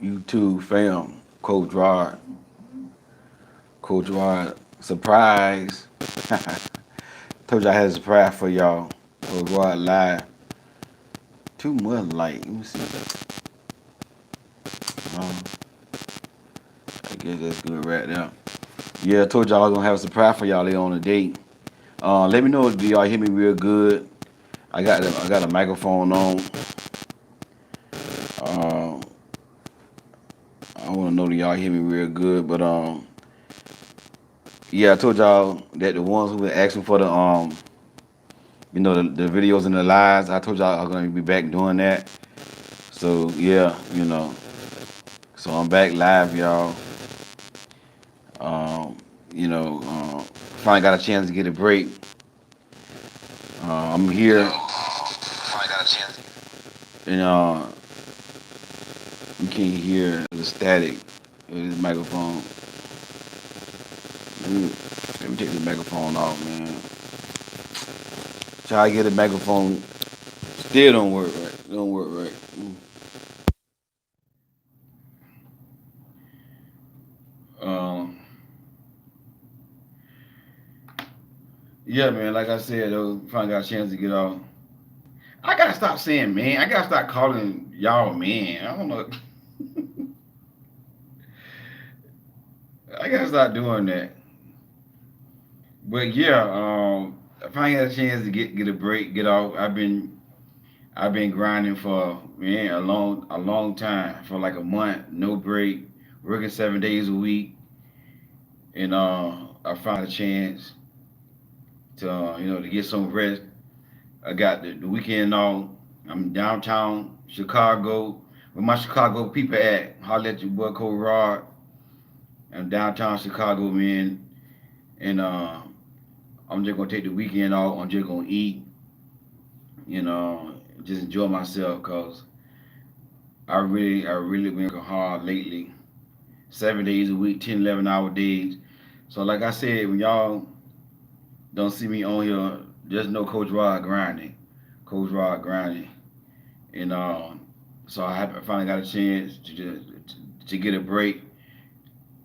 YouTube fam, Coach Rod. Coach Rod, surprise. Told you I had a surprise for y'all. Coach Rod live. Too much light. Let me see. Um, I guess that's good right now. Yeah, I told y'all I was gonna have a surprise for y'all later on the date. Let me know if y'all hear me real good. I got a microphone on. Uh, I want to know that y'all hear me real good, but yeah, I told y'all that the ones who were asking for the videos and the lives, I told y'all I'm gonna be back doing that. So yeah, so I'm back live, y'all. Um, finally got a chance to get a break. I'm here, Finally got a chance. and you can't hear the static of this microphone. Let me take the microphone off, man. Try to get the microphone. Still don't work right. Don't work right. Um, yeah, man. Like I said, though, finally got a chance to get off. I gotta stop saying man. I gotta stop calling y'all man. I don't know. I gotta stop doing that. But yeah, if I had a chance to get a break, get off, I've been grinding for man a long time for like a month, no break, working 7 days a week, and I found a chance to to get some rest. I got the weekend off. I'm downtown Chicago, where my Chicago people at. Holla at your boy Cole Rod. I'm downtown Chicago, man, and I'm just gonna take the weekend off. I'm just gonna eat, just enjoy myself, cause I really been working hard lately. 7 days a week, 10, 11 hour days. So like I said, when y'all don't see me on here, just know Coach Rod grinding, Coach Rod grinding, and so I finally got a chance to get a break,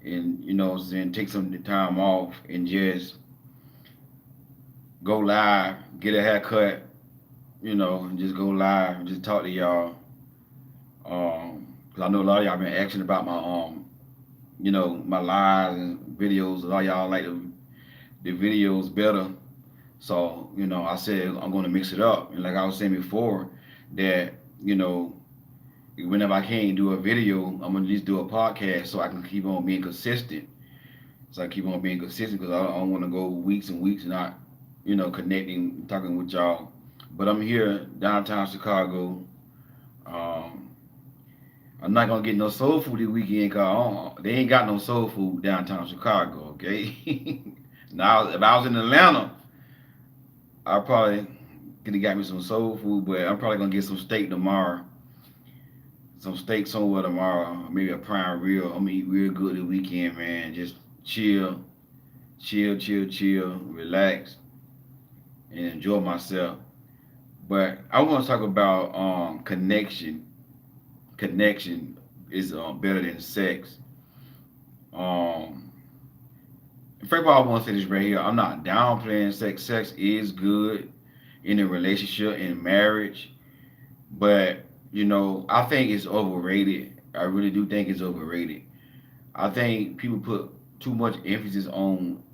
and then take some time off and just go live, get a haircut, and just go live and just talk to y'all. 'Cause I know a lot of y'all been asking about my lives and videos. A lot of y'all like the videos better. So, I said I'm gonna mix it up. And like I was saying before, that, you know, whenever I can't do a video, I'm gonna at least do a podcast so I can keep on being consistent. So I keep on being consistent because I don't want to go weeks and weeks not, connecting, talking with y'all. But I'm here downtown Chicago. Um, I'm not gonna get no soul food this weekend because they ain't got no soul food downtown Chicago. Okay. Now, if I was in Atlanta, I probably could have got me some soul food, but I'm probably gonna get some steak tomorrow. Some steak somewhere tomorrow, maybe a prime rib. I'm gonna eat real good this weekend, man. Just chill, chill, relax, and enjoy myself. But I want to talk about connection. Connection is better than sex. Um, First of all, I want to say this right here. I'm not downplaying sex. Sex is good in a relationship, in marriage, but I think it's overrated. I really do think it's overrated. I think people put too much emphasis on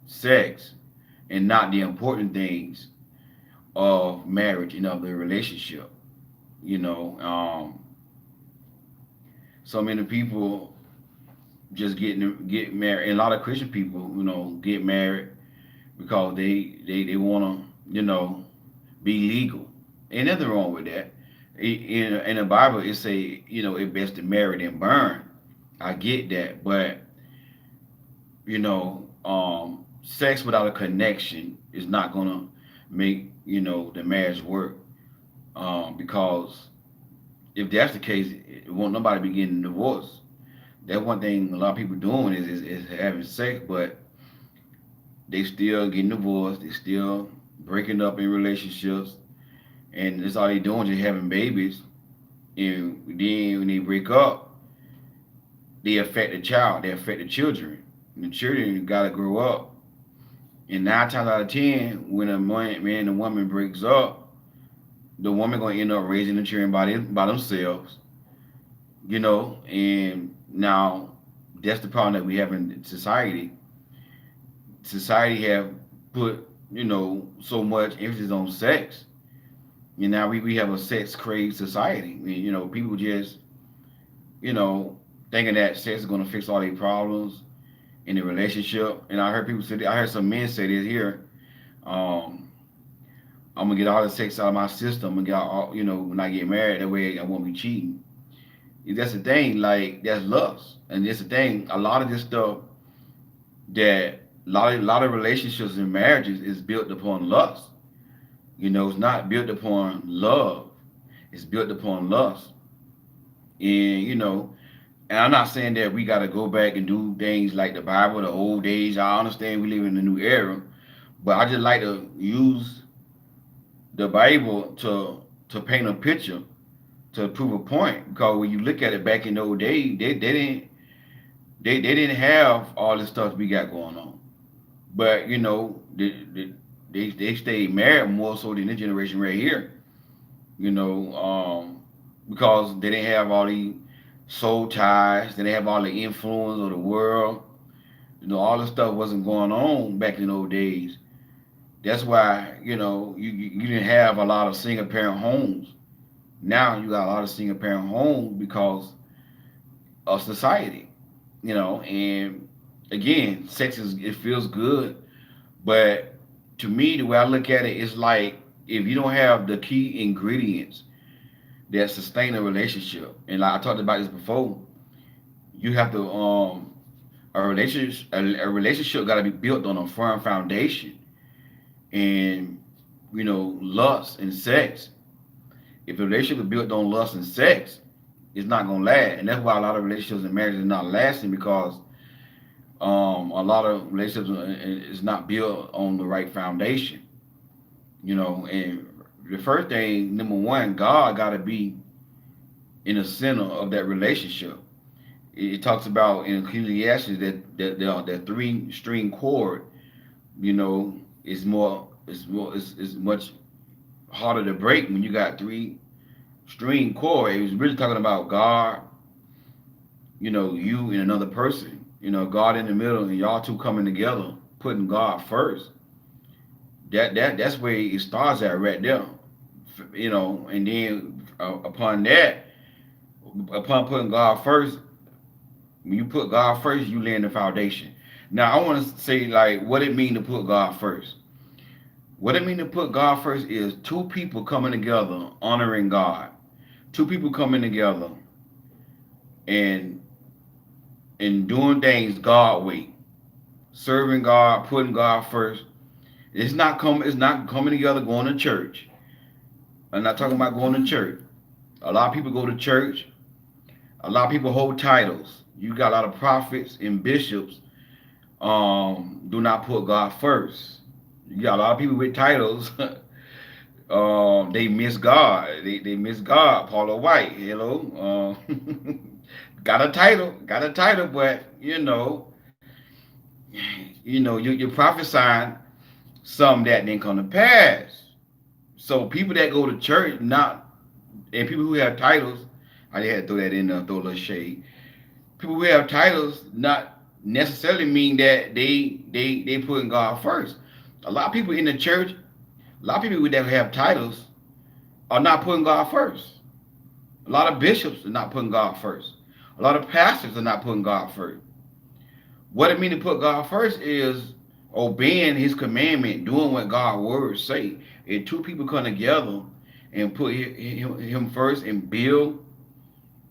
sex and not the important things of marriage and of the relationship. You know, so many people just get married, and a lot of Christian people, get married because they want to, be legal. Ain't nothing wrong with that. In the Bible, it say, it's best to marry than burn. I get that, but sex without a connection is not gonna make the marriage work. Because if that's the case, it won't nobody be getting divorced. That's one thing a lot of people doing is having sex, but they still getting divorced. They still breaking up in relationships, and that's all they doing, just having babies. And then when they break up, they affect the child, they affect the children. And the children gotta grow up. And 9 times out of 10, when a man and woman breaks up, the woman gonna end up raising the children by themselves, and now that's the problem that we have in society. Society have put, so much emphasis on sex. And now we have a sex crazed society. I mean, people just, you know, thinking that sex is gonna fix all their problems in the relationship. And I heard some men say this here. Um, I'm gonna get all the sex out of my system. I'm gonna get all, when I get married, that way I won't be cheating. That's the thing, like that's lust, and that's the thing. A lot of this stuff that a lot of relationships and marriages is built upon lust. It's not built upon love. It's built upon lust, and and I'm not saying that we got to go back and do things like the Bible, the old days. I understand we live in a new era, but I just like to use the Bible to paint a picture to prove a point. Because when you look at it back in those days, they didn't have all this stuff we got going on. But they stayed married more so than this generation right here. You know, because they didn't have all the soul ties, they didn't have all the influence of the world. All this stuff wasn't going on back in those days. That's why you didn't have a lot of single parent homes. Now you got a lot of single parent homes because of society. And again, sex it feels good, but to me, the way I look at it, it's like if you don't have the key ingredients that sustain a relationship, and like I talked about this before, you have to a relationship got to be built on a firm foundation, and lust and sex. If a relationship is built on lust and sex, it's not gonna last, and that's why a lot of relationships and marriages are not lasting because a lot of relationships is not built on the right foundation. And the first thing, number one, God got to be in the center of that relationship. It talks about in Ecclesiastes that three string chord, is much harder to break when you got three string chord. It was really talking about God, you and another person, God in the middle, and y'all two coming together, putting God first. That's where it starts at right there, and then upon putting God first, when you put God first, you lay in the foundation. Now I want to say like what it mean to put God first. What it mean to put God first is two people coming together honoring God, two people coming together and doing things God way, serving God, putting God first. It's not coming together going to church. I'm not talking about going to church. A lot of people go to church. A lot of people hold titles. You got a lot of prophets and bishops do not put God first. You got a lot of people with titles. They miss God. They miss God. Paula White, hello. Got a title, but you're prophesying some that didn't come to pass. So people that go to church, not and people who have titles, I had to throw that in there, throw a little shade. People who have titles not necessarily mean that they putting God first. A lot of people in the church, a lot of people that have titles are not putting God first. A lot of bishops are not putting God first. A lot of pastors are not putting God first. What it means to put God first is obeying His commandment, doing what God's words say. If two people come together and put Him first and build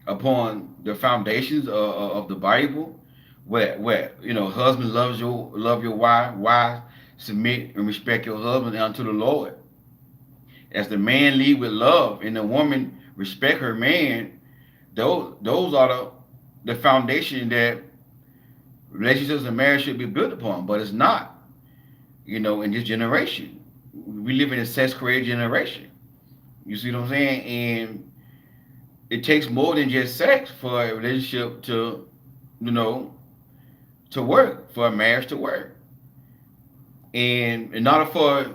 upon the foundations of the Bible, where husband love your wife submit and respect your husband unto the Lord. As the man lead with love and the woman respect her man, those are the foundation that relationships and marriage should be built upon. But it's not, in this generation. We live in a sex created generation. You see what I'm saying? And it takes more than just sex for a relationship to you know, to work, for a marriage to work. And in order for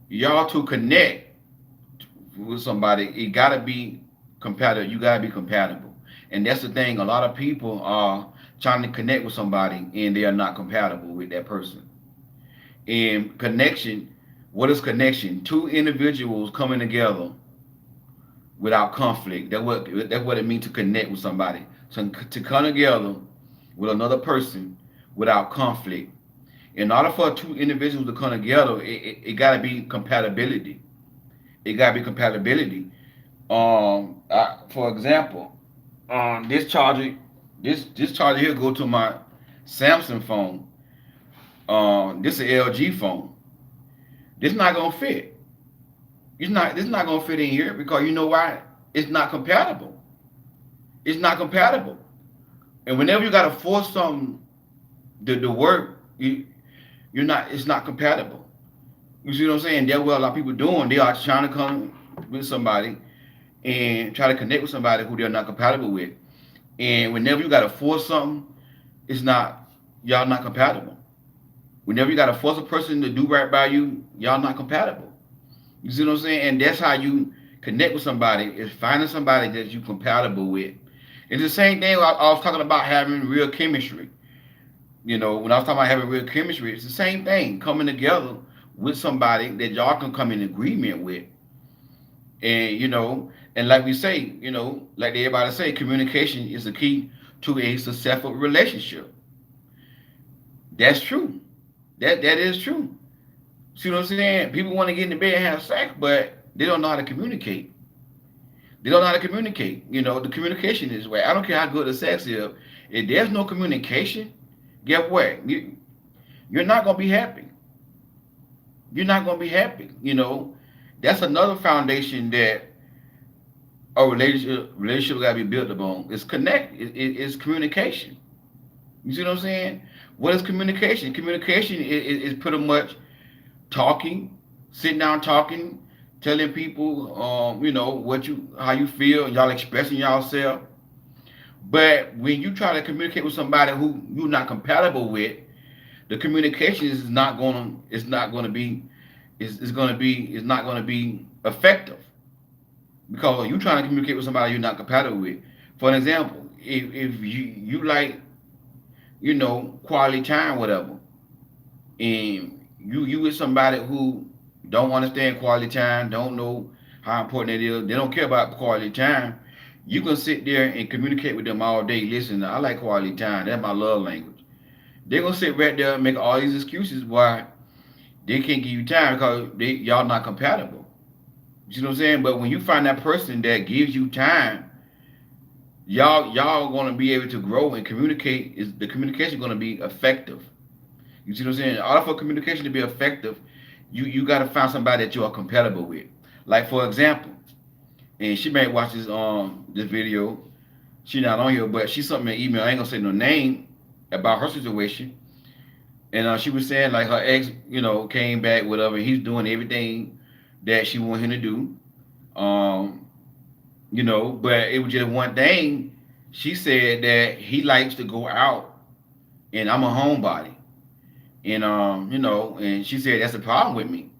y'all to connect with somebody, it gotta be compatible. You gotta be compatible. And that's the thing. A lot of people are trying to connect with somebody and they are not compatible with that person. And connection, what is connection? Two individuals coming together without conflict. That's what it means to connect with somebody. So to come together with another person without conflict. In order for two individuals to come together, it got to be compatibility. It got to be compatibility. For example, this charger here go to my Samsung phone. This is an LG phone. This not gonna fit. This not gonna fit in here because you know why? It's not compatible. It's not compatible. And whenever you gotta force something to work, you're not. It's not compatible. You see what I'm saying? That's what a lot of people doing. They are trying to come with somebody and try to connect with somebody who they're not compatible with. And whenever you gotta force something, it's not. Y'all not compatible. Whenever you gotta force a person to do right by you, y'all not compatible. You see what I'm saying? And that's how you connect with somebody is finding somebody that you compatible with. It's the same thing I was talking about having real chemistry. When I was talking about having real chemistry, it's the same thing. Coming together with somebody that y'all can come in agreement with. And like we say, like everybody say, communication is the key to a successful relationship. That's true. That is true. See what I'm saying? People want to get in the bed and have sex, but they don't know how to communicate. They don't know how to communicate. The communication is where I don't care how good the sex is. If there's no communication, guess what? You're not gonna be happy. You're not gonna be happy. That's another foundation that a relationship gotta be built upon. It's connect. It's communication. You see what I'm saying? What is communication? Communication is pretty much talking, sitting down talking, telling people, how you feel, y'all expressing yourself. But when you try to communicate with somebody who you're not compatible with, the communication is not gonna, it's not gonna be, it's not gonna be effective because you're trying to communicate with somebody you're not compatible with. For an example, if you like, quality time, whatever, and you with somebody who don't understand quality time, don't know how important it is, they don't care about quality time, you can sit there and communicate with them all day. Listen, I like quality time. That's my love language. They're gonna sit right there and make all these excuses why they can't give you time because y'all not compatible. You see what I'm saying? But when you find that person that gives you time, y'all gonna be able to grow and communicate. Is the communication gonna be effective? You see what I'm saying? In order for communication to be effective, you got to find somebody that you are compatible with. Like for example, and she may watch this video. She not on here, but she sent me an email. I ain't gonna say no name about her situation. And she was saying like her ex, came back, whatever. He's doing everything that she wanted him to do. Um, but it was just one thing. She said that he likes to go out, and I'm a homebody. And she said that's the problem with me.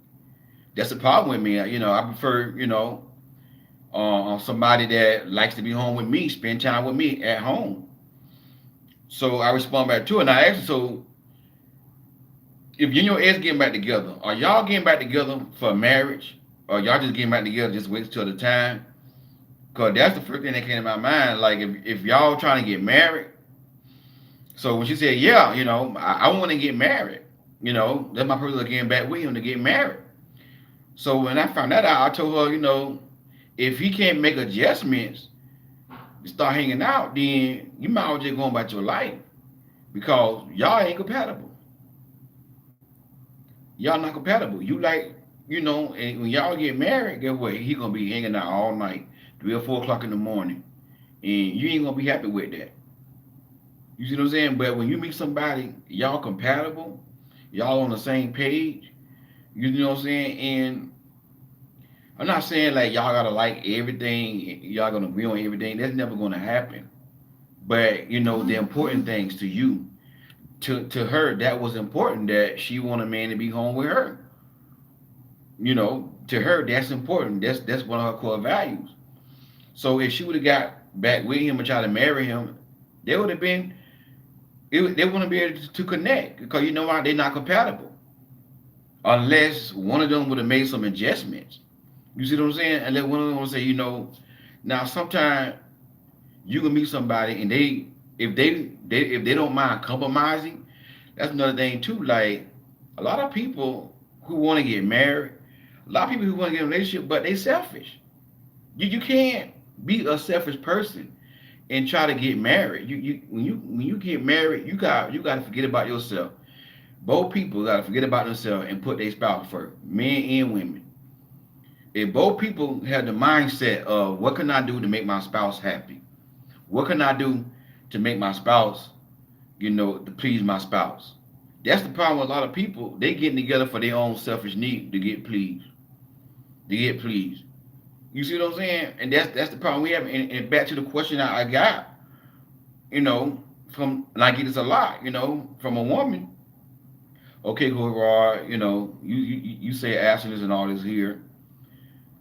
That's the problem with me. I prefer, somebody that likes to be home with me, spend time with me at home. So I respond back to her, and I asked her, so if you and your ex getting back together, are y'all getting back together for marriage, or y'all just getting back together just wait till the time? Cause that's the first thing that came to my mind. Like if y'all trying to get married, so when she said, yeah, I want to get married, that's my person getting back with him to get married. So when I found that out, I told her, if he can't make adjustments to start hanging out, then you might as well just go about your life because y'all ain't compatible. Y'all not compatible. You like, and when y'all get married, guess what? He gonna be hanging out all night, 3 or 4 o'clock in the morning, and you ain't gonna be happy with that. You see what I'm saying? But when you meet somebody, y'all compatible, y'all on the same page. You know what I'm saying? And I'm not saying like y'all gotta like everything, y'all gonna agree on everything. That's never gonna happen. But the important things to you, to her, that was important that she want a man to be home with her. To her, that's important. That's one of her core values. So if she would have got back with him and tried to marry him, they would have been. They wouldn't be able to connect because you know why? They're not compatible unless one of them would have made some adjustments. You see what I'm saying? And let one of them say, now sometimes you can meet somebody and if they don't mind compromising, that's another thing too. Like a lot of people who want to get married, a lot of people who want to get in a relationship, but they selfish. You can't be a selfish person and try to get married. When you get married, you got to forget about yourself. Both people got to forget about themselves and put their spouse first, men and women. If both people have the mindset of what can I do to make my spouse happy, what can I do to make my spouse, to please my spouse. That's the problem with a lot of people. They getting together for their own selfish need to get pleased. To get pleased. You see what I'm saying? And that's the problem we have. And back to the question I got, from and I get this a lot, from a woman. Okay, cool, Rod. You say abstinence and all this here,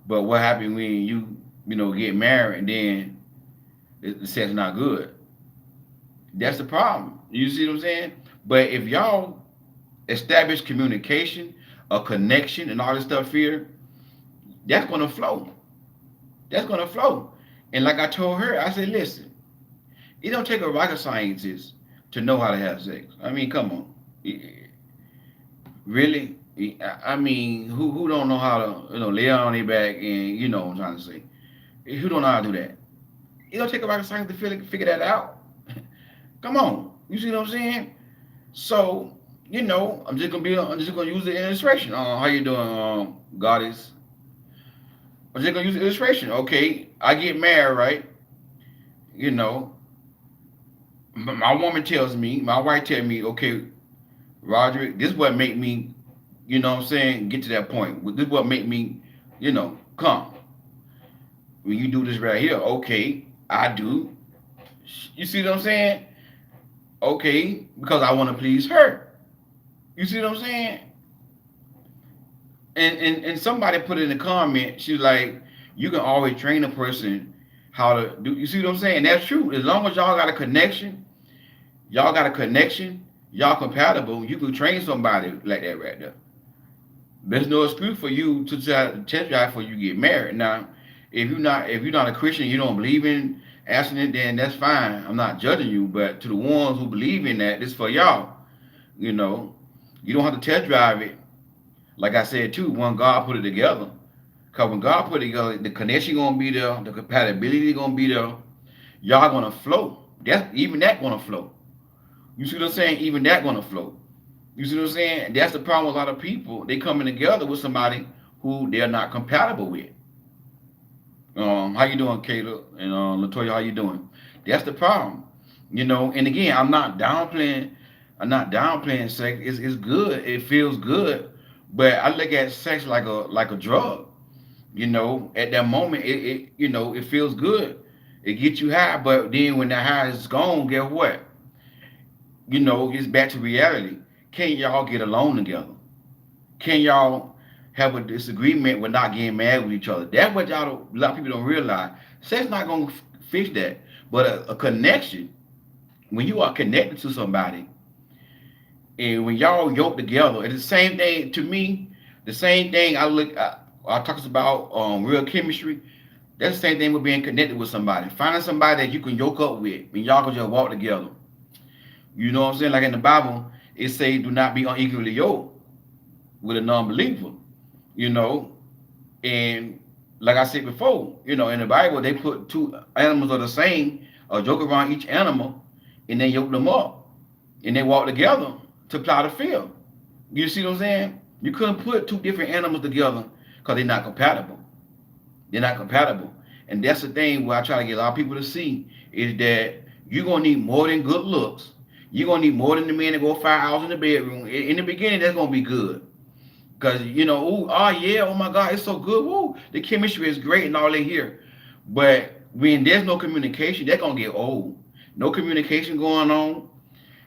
but what happened when get married and then the sex not good? That's the problem. You see what I'm saying? But if y'all establish communication, a connection, and all this stuff here, that's gonna flow. That's gonna flow. And like I told her, I said, listen, it don't take a rocket scientist to know how to have sex. I mean, come on, really? I mean, who don't know how to lay on their back and what I'm trying to say? Who don't know how to do that? It don't take a rocket scientist to figure that out. Come on, you see what I'm saying? So I'm just gonna use the illustration. How you doing, goddess? I'm just gonna use the illustration. Okay, I get married, right? You know, my woman tells me, my wife tells me, okay, Roderick, this is what make me, what I'm saying, get to that point. This is what make me, come. When you do this right here, okay, I do. You see what I'm saying? Okay, because I want to please her. You see what I'm saying? And somebody put in the comment, she's like, you can always train a person how to do. You see what I'm saying? That's true. As long as y'all got a connection, y'all compatible. You can train somebody like that right there. There's no excuse for you to try to test drive before you get married. Now, if you're not a Christian, you don't believe in abstinence, then that's fine. I'm not judging you, but to the ones who believe in that, it's for y'all. You know, you don't have to test drive it. Like I said too, when God put it together. Cause when God put it together, the connection gonna be there, the compatibility gonna be there. Y'all gonna flow. That gonna flow. You see what I'm saying? Even that gonna flow. You see what I'm saying? That's the problem with a lot of people. They coming together with somebody who they're not compatible with. How you doing, Caleb? And Latoya, how you doing? That's the problem. And again, I'm not downplaying sex. It's good. It feels good. But I look at sex like a drug. At that moment, it feels good. It gets you high, but then when that high is gone, guess what? It's back to reality. Can y'all get along together? Can y'all have a disagreement with not getting mad with each other? That's what a lot of people don't realize. Sex not gonna fix that, but a connection. When you are connected to somebody, and when y'all yoke together, it's the same thing to me. The same thing I talk about real chemistry. That's the same thing with being connected with somebody. Finding somebody that you can yoke up with, and y'all can just walk together. You know what I'm saying? Like in the Bible, it say, "Do not be unequally yoked with a non-believer." You know, and like I said before, in the Bible, they put two animals of the same, yoke around each animal, and they yoke them up, and they walk together to plow the field. You see what I'm saying? You couldn't put two different animals together because they're not compatible. They're not compatible. And that's the thing where I try to get a lot of people to see is that you're going to need more than good looks. You're going to need more than the man to go 5 hours in the bedroom. In the beginning, that's going to be good. Because, ooh, oh yeah, oh my God, it's so good. Woo, the chemistry is great and all they hear. But when there's no communication, they're going to get old. no communication going on,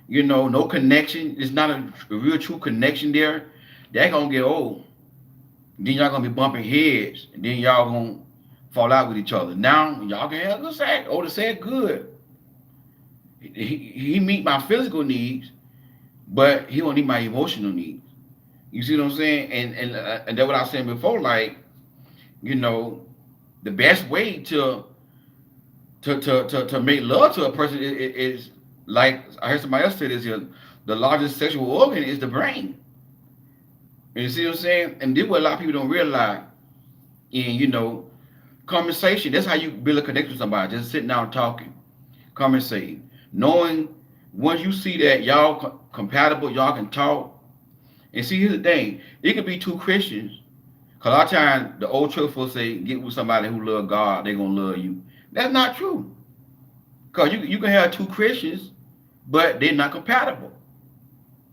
no connection. It's not a real true connection there. That gonna get old. Then y'all gonna be bumping heads, and then y'all gonna fall out with each other. Now y'all can have good sex. Oh, the sex good. He meet my physical needs, but he don't need my emotional needs. You see what I'm saying? And that's what I was saying before. Like, you know, the best way to make love to a person is like I heard somebody else say this here. The largest sexual organ is the brain. And you see what I'm saying? And this is what a lot of people don't realize. In conversation, that's how you build a connection with somebody. Just sitting down talking, conversating, knowing once you see that y'all compatible, y'all can talk. And see, here's the thing: it could be two Christians. Cause a lot of times the old church folks say, get with somebody who love God, they gonna love you. That's not true. Cause you can have two Christians, but they're not compatible.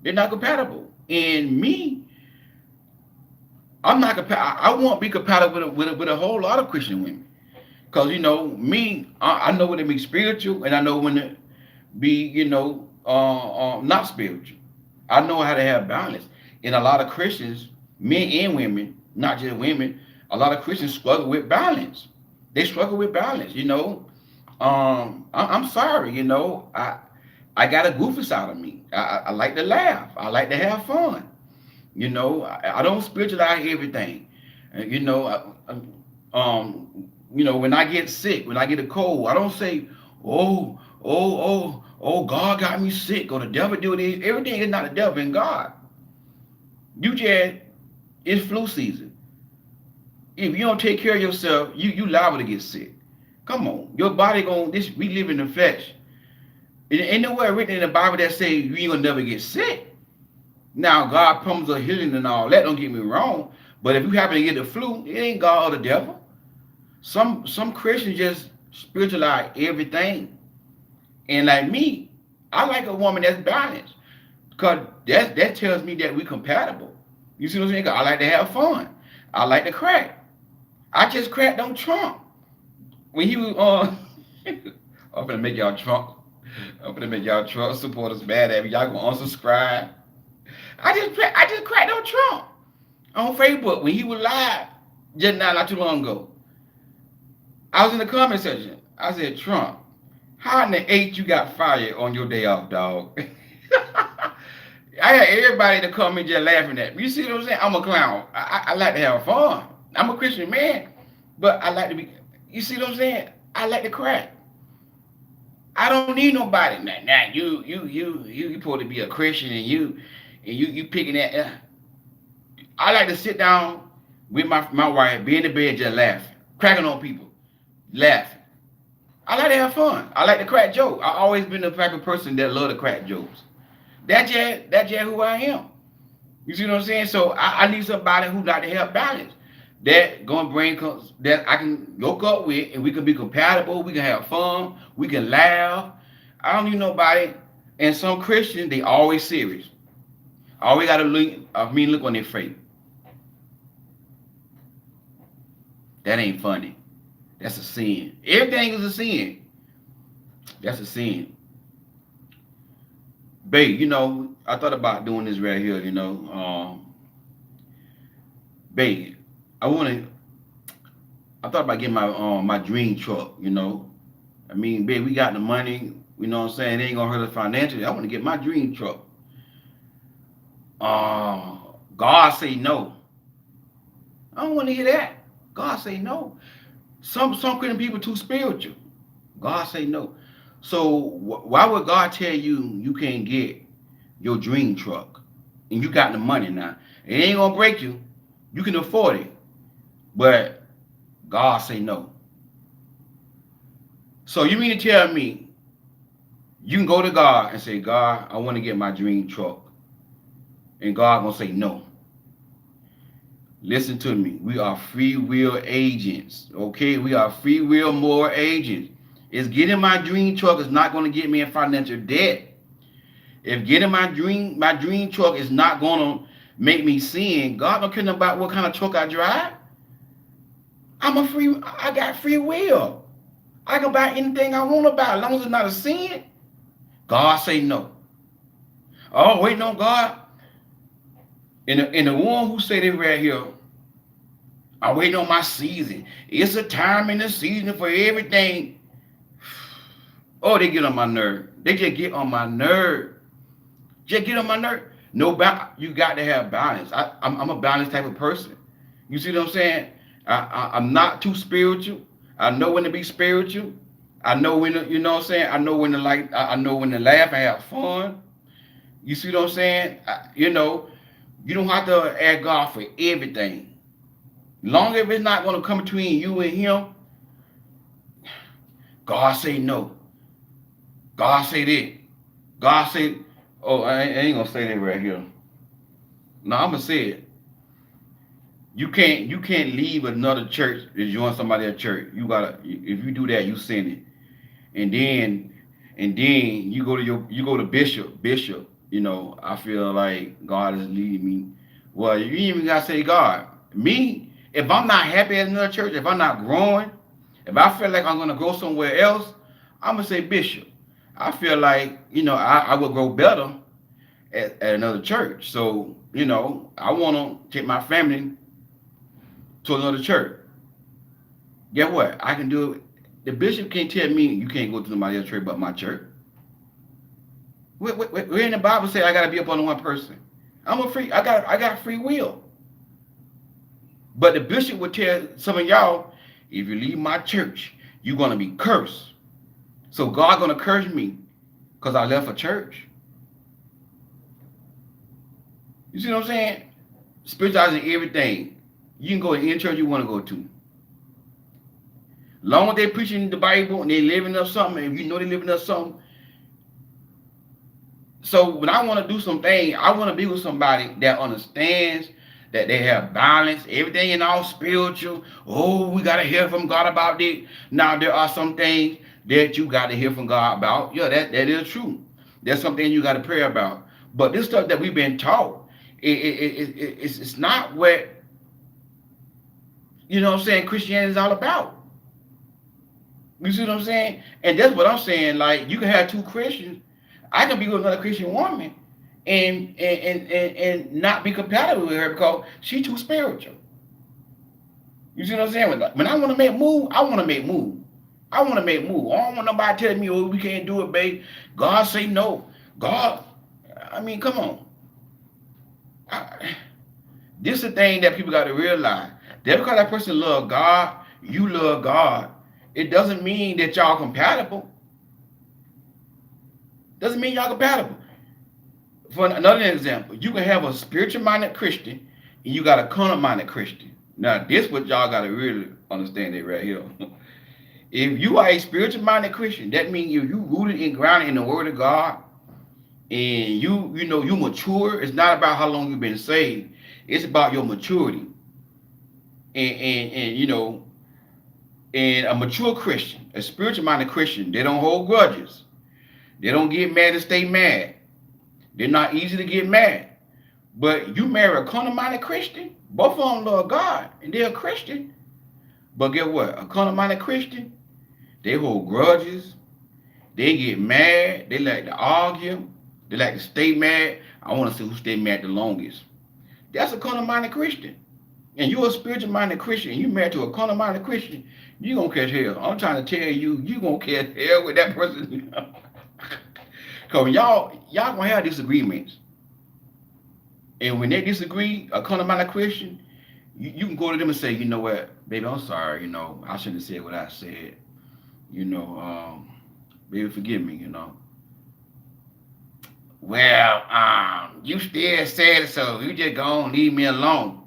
They're not compatible. And me, I'm not compatible. I won't be compatible with a whole lot of Christian women. Cause me, I know when to be spiritual, and I know when to be not spiritual. I know how to have balance. And a lot of Christians, men and women, not just women, a lot of Christians struggle with balance. They struggle with balance. I'm sorry. I got a goofy side of me. I like to laugh. I like to have fun. I don't spiritualize everything. When I get sick, when I get a cold, I don't say, God got me sick, or the devil do this. Everything is not the devil and God. You just, it's flu season. If you don't take care of yourself, you liable to get sick. Come on, your body we live in the flesh. Ain't nowhere written in the Bible that say you ain't gonna never get sick. Now, God promises a healing and all that, don't get me wrong. But if you happen to get the flu, it ain't God or the devil. Some Christians just spiritualize everything. And like me, I like a woman that's balanced. Because that tells me that we compatible. You see what I'm saying? I like to have fun. I like to crack. I just cracked on Trump. When he was on, I'm gonna make y'all Trump supporters mad at me. Y'all gonna unsubscribe. I just cracked on Trump on Facebook when he was live just not too long ago. I was in the comment section. I said, Trump, how in the eight you got fired on your day off, dog? I had everybody in the comment just laughing at me. You see what I'm saying? I'm a clown. I like to have fun. I'm a Christian man, but I like to be. You see what I'm saying? I like to crack. I don't need nobody. Now you supposed to be a Christian, and you picking that. I like to sit down with my wife, be in the bed, just laughing, cracking on people, laughing. I like to have fun. I like to crack jokes. I always been the type of person that love to crack jokes. That's just who I am. You see what I'm saying? So I need somebody who like to help balance. That gonna bring that I can look up with, and we can be compatible. We can have fun. We can laugh. I don't need nobody. And some Christians, they always serious. I always got a look on their face. That ain't funny. That's a sin. Everything is a sin. That's a sin. Babe, I thought about doing this right here, babe, I thought about getting my dream truck. I mean, babe, we got the money, you know what I'm saying? It ain't gonna hurt us financially. I want to get my dream truck. God say no. I don't want to hear that. God say no. Some Christian people too spiritual. God say no. So why would God tell you can't get your dream truck, and you got the money now? It ain't gonna break you. You can afford it, but God say no. So you mean to tell me you can go to God and say, God, I want to get my dream truck, and God gonna say no? Listen to me. We are free will agents. Okay, we are free will moral agents. Is getting my dream truck is not going to get me in financial debt. If getting my dream truck is not going to make me sin, God don't care about what kind of truck I drive. I got free will. I can buy anything I want to buy as long as it's not a sin. God say no. Oh, waiting on God. And the one who said it right here, I'm waiting on my season. It's a time and a season for everything. Oh, they get on my nerve. They just get on my nerve. Just get on my nerve. No, you got to have balance. I'm a balanced type of person. You see what I'm saying? I'm not too spiritual. I know when to be spiritual. I know when to, you know what I'm saying? I know when to like. I know when to laugh and have fun. You see what I'm saying? You know, you don't have to ask God for everything. Long as it's not going to come between you and Him, God say no. God say that. God say, oh, I ain't gonna say that right here. No, I'm gonna say it. You can't leave another church to join somebody at church. You gotta, if you do that, you sin it. And then you go to bishop. You know, I feel like God is leading me. Well, you even gotta say God. Me, if I'm not happy at another church, if I'm not growing, if I feel like I'm gonna go somewhere else, I'm gonna say bishop. I feel like, you know, I would grow better at another church. So, you know, I wanna take my family to another church. Guess what? I can do it. The bishop can't tell me you can't go to somebody else's church but my church. Where in the Bible say I gotta be up on one person? I'm a free. I got free will. But the bishop would tell some of y'all, if you leave my church, you're gonna be cursed. So God gonna curse me because I left a church. You see what I'm saying? Spiritualizing everything. You can go to any church you want to go to. Long as they preaching the Bible and they living up something, and you know they living up something. So when I want to do something, I want to be with somebody that understands that they have balance, everything in all spiritual. Oh, we gotta hear from God about it. Now there are some things that you gotta hear from God about. Yeah, that is true. There's something you gotta pray about. But this stuff that we've been taught, it's not what, you know what I'm saying, Christianity is all about. You see what I'm saying? And that's what I'm saying. Like, you can have two Christians. I can be with another Christian woman and not be compatible with her because she's too spiritual. You see what I'm saying? When I want to make move, I want to make move. I want to make move. I don't want nobody telling me, oh, we can't do it, babe. God say no. God, I mean, come on. This is the thing that people got to realize. That because that person love God, you love God, it doesn't mean that y'all compatible. Doesn't mean y'all compatible. For another example, you can have a spiritual minded Christian and you got a carnal minded Christian. Now, this what y'all got to really understand it right here. If you are a spiritual minded Christian, that means if you rooted and grounded in the Word of God and you know you mature, it's not about how long you've been saved. It's about your maturity. And you know, and a mature Christian, a spiritual minded Christian, they don't hold grudges. They don't get mad and stay mad. They're not easy to get mad. But you marry a carnal-minded Christian, both of them love God, and they're a Christian. But get what? A carnal-minded Christian, they hold grudges. They get mad. They like to argue. They like to stay mad. I want to see who stay mad the longest. That's a carnal-minded Christian. And you're a spiritual-minded Christian, and you married to a carnal-minded Christian, you're going to catch hell. I'm trying to tell you, you're going to catch hell with that person. Because y'all going to have disagreements. And when they disagree, a carnal-minded Christian, you can go to them and say, you know what, baby, I'm sorry, you know, I shouldn't have said what I said. You know, baby, forgive me, you know. Well, you still said so. You just go and leave me alone.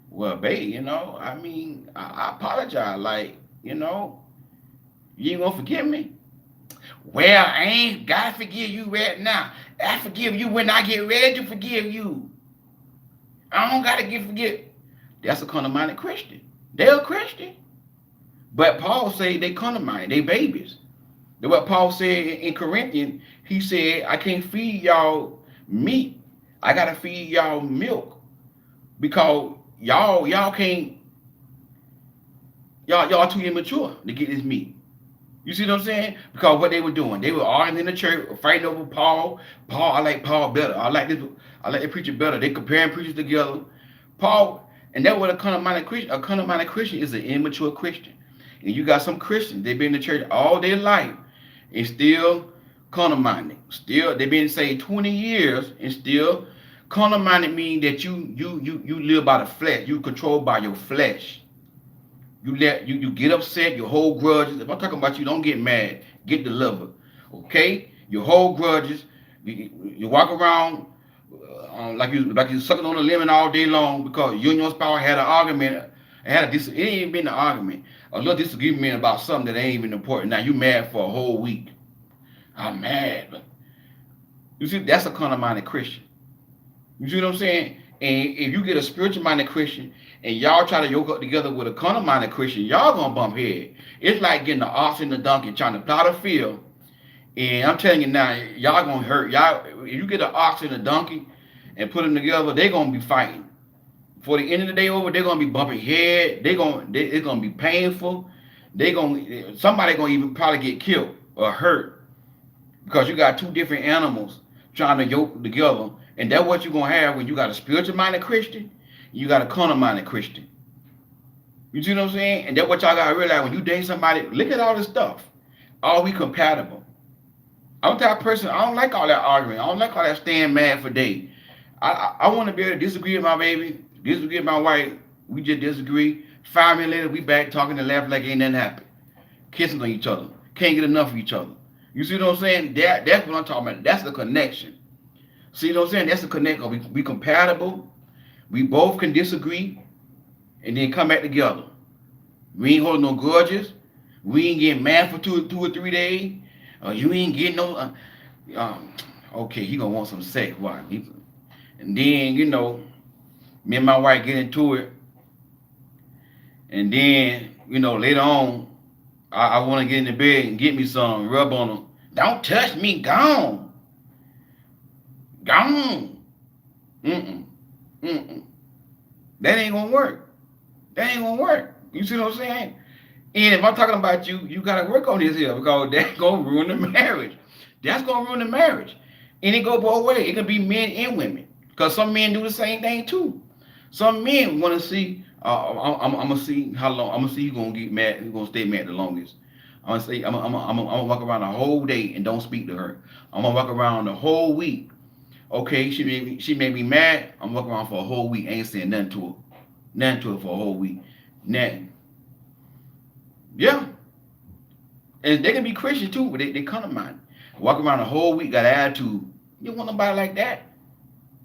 Well, baby, you know, I mean, I apologize. Like, you know, you ain't gonna forgive me? Well, I ain't gotta forgive you right now. I forgive you when I get ready to forgive you. I don't gotta forgive. That's a carnal-minded Christian. They're a Christian. But Paul said they carnal-minded, they babies. That's what Paul said in Corinthians. He said, I can't feed y'all meat. I gotta feed y'all milk. Because y'all can't, y'all too immature to get this meat. You see what I'm saying? Because what they were doing, they were arguing in the church, fighting over Paul. Paul, I like Paul better. I like this. I like the preacher better. They comparing preachers together. Paul, and that's what a carnal-minded Christian. A carnal-minded Christian is an immature Christian. And you got some Christians. They've been in the church all their life and still carnal-minded. Still, they've been saved 20 years and still carnal-minded means that you live by the flesh. You controlled by your flesh. You get upset, you hold grudges. If I'm talking about you, don't get mad, get delivered. Okay? You hold grudges. You walk around like you sucking on a lemon all day long because you and your spouse had an argument. It ain't even been an argument. A little disagreement about something that ain't even important. Now you mad for a whole week. I'm mad. You see, that's a carnal-minded Christian. You see what I'm saying? And if you get a spiritual minded Christian and y'all try to yoke up together with a carnal minded Christian, y'all gonna bump head. It's like getting the ox and the donkey trying to plow the field. And I'm telling you now, y'all gonna hurt. Y'all, if you get an ox and a donkey and put them together, they gonna be fighting. For the end of the day over, they're gonna be bumping head. It's gonna be painful. Somebody gonna even probably get killed or hurt because you got two different animals trying to yoke together. And that's what you're going to have when you got a spiritual minded Christian, you got a carnal minded Christian. You see what I'm saying? And that's what y'all got to realize when you date somebody, look at all this stuff. Are we compatible? I'm the type of person, I don't like all that arguing. I don't like all that staying mad for days. I want to be able to disagree with my baby, disagree with my wife. We just disagree. 5 minutes later, we back talking and laughing like ain't nothing happened. Kissing on each other. Can't get enough of each other. You see what I'm saying? That's what I'm talking about. That's the connection. See what I'm saying? That's the connection. We compatible. We both can disagree and then come back together. We ain't holding no grudges. We ain't getting mad for two or 3 days. You ain't getting no. Okay, he gonna want some sex. Why? And then me and my wife get into it, and then later on, I want to get in the bed and get me some, rub on them. Don't touch me, gone. Gone. Mm-mm. Mm-mm. That ain't gonna work. That ain't gonna work. You see what I'm saying? And if I'm talking about you, you gotta work on this here because that's gonna ruin the marriage. That's gonna ruin the marriage. And it go both ways. It can be men and women. Because some men do the same thing too. Some men want to see, I'm gonna see how long, I'm gonna see who's gonna get mad, who's gonna stay mad the longest. I'm gonna walk around the whole day and don't speak to her. I'm gonna walk around the whole week. Okay, she made me mad. I'm walking around for a whole week, ain't saying nothing to her. Nothing to her for a whole week. Nothing. Yeah. And they can be Christian too, but they kind of mind. Walk around the whole week, got an attitude. You don't want nobody like that.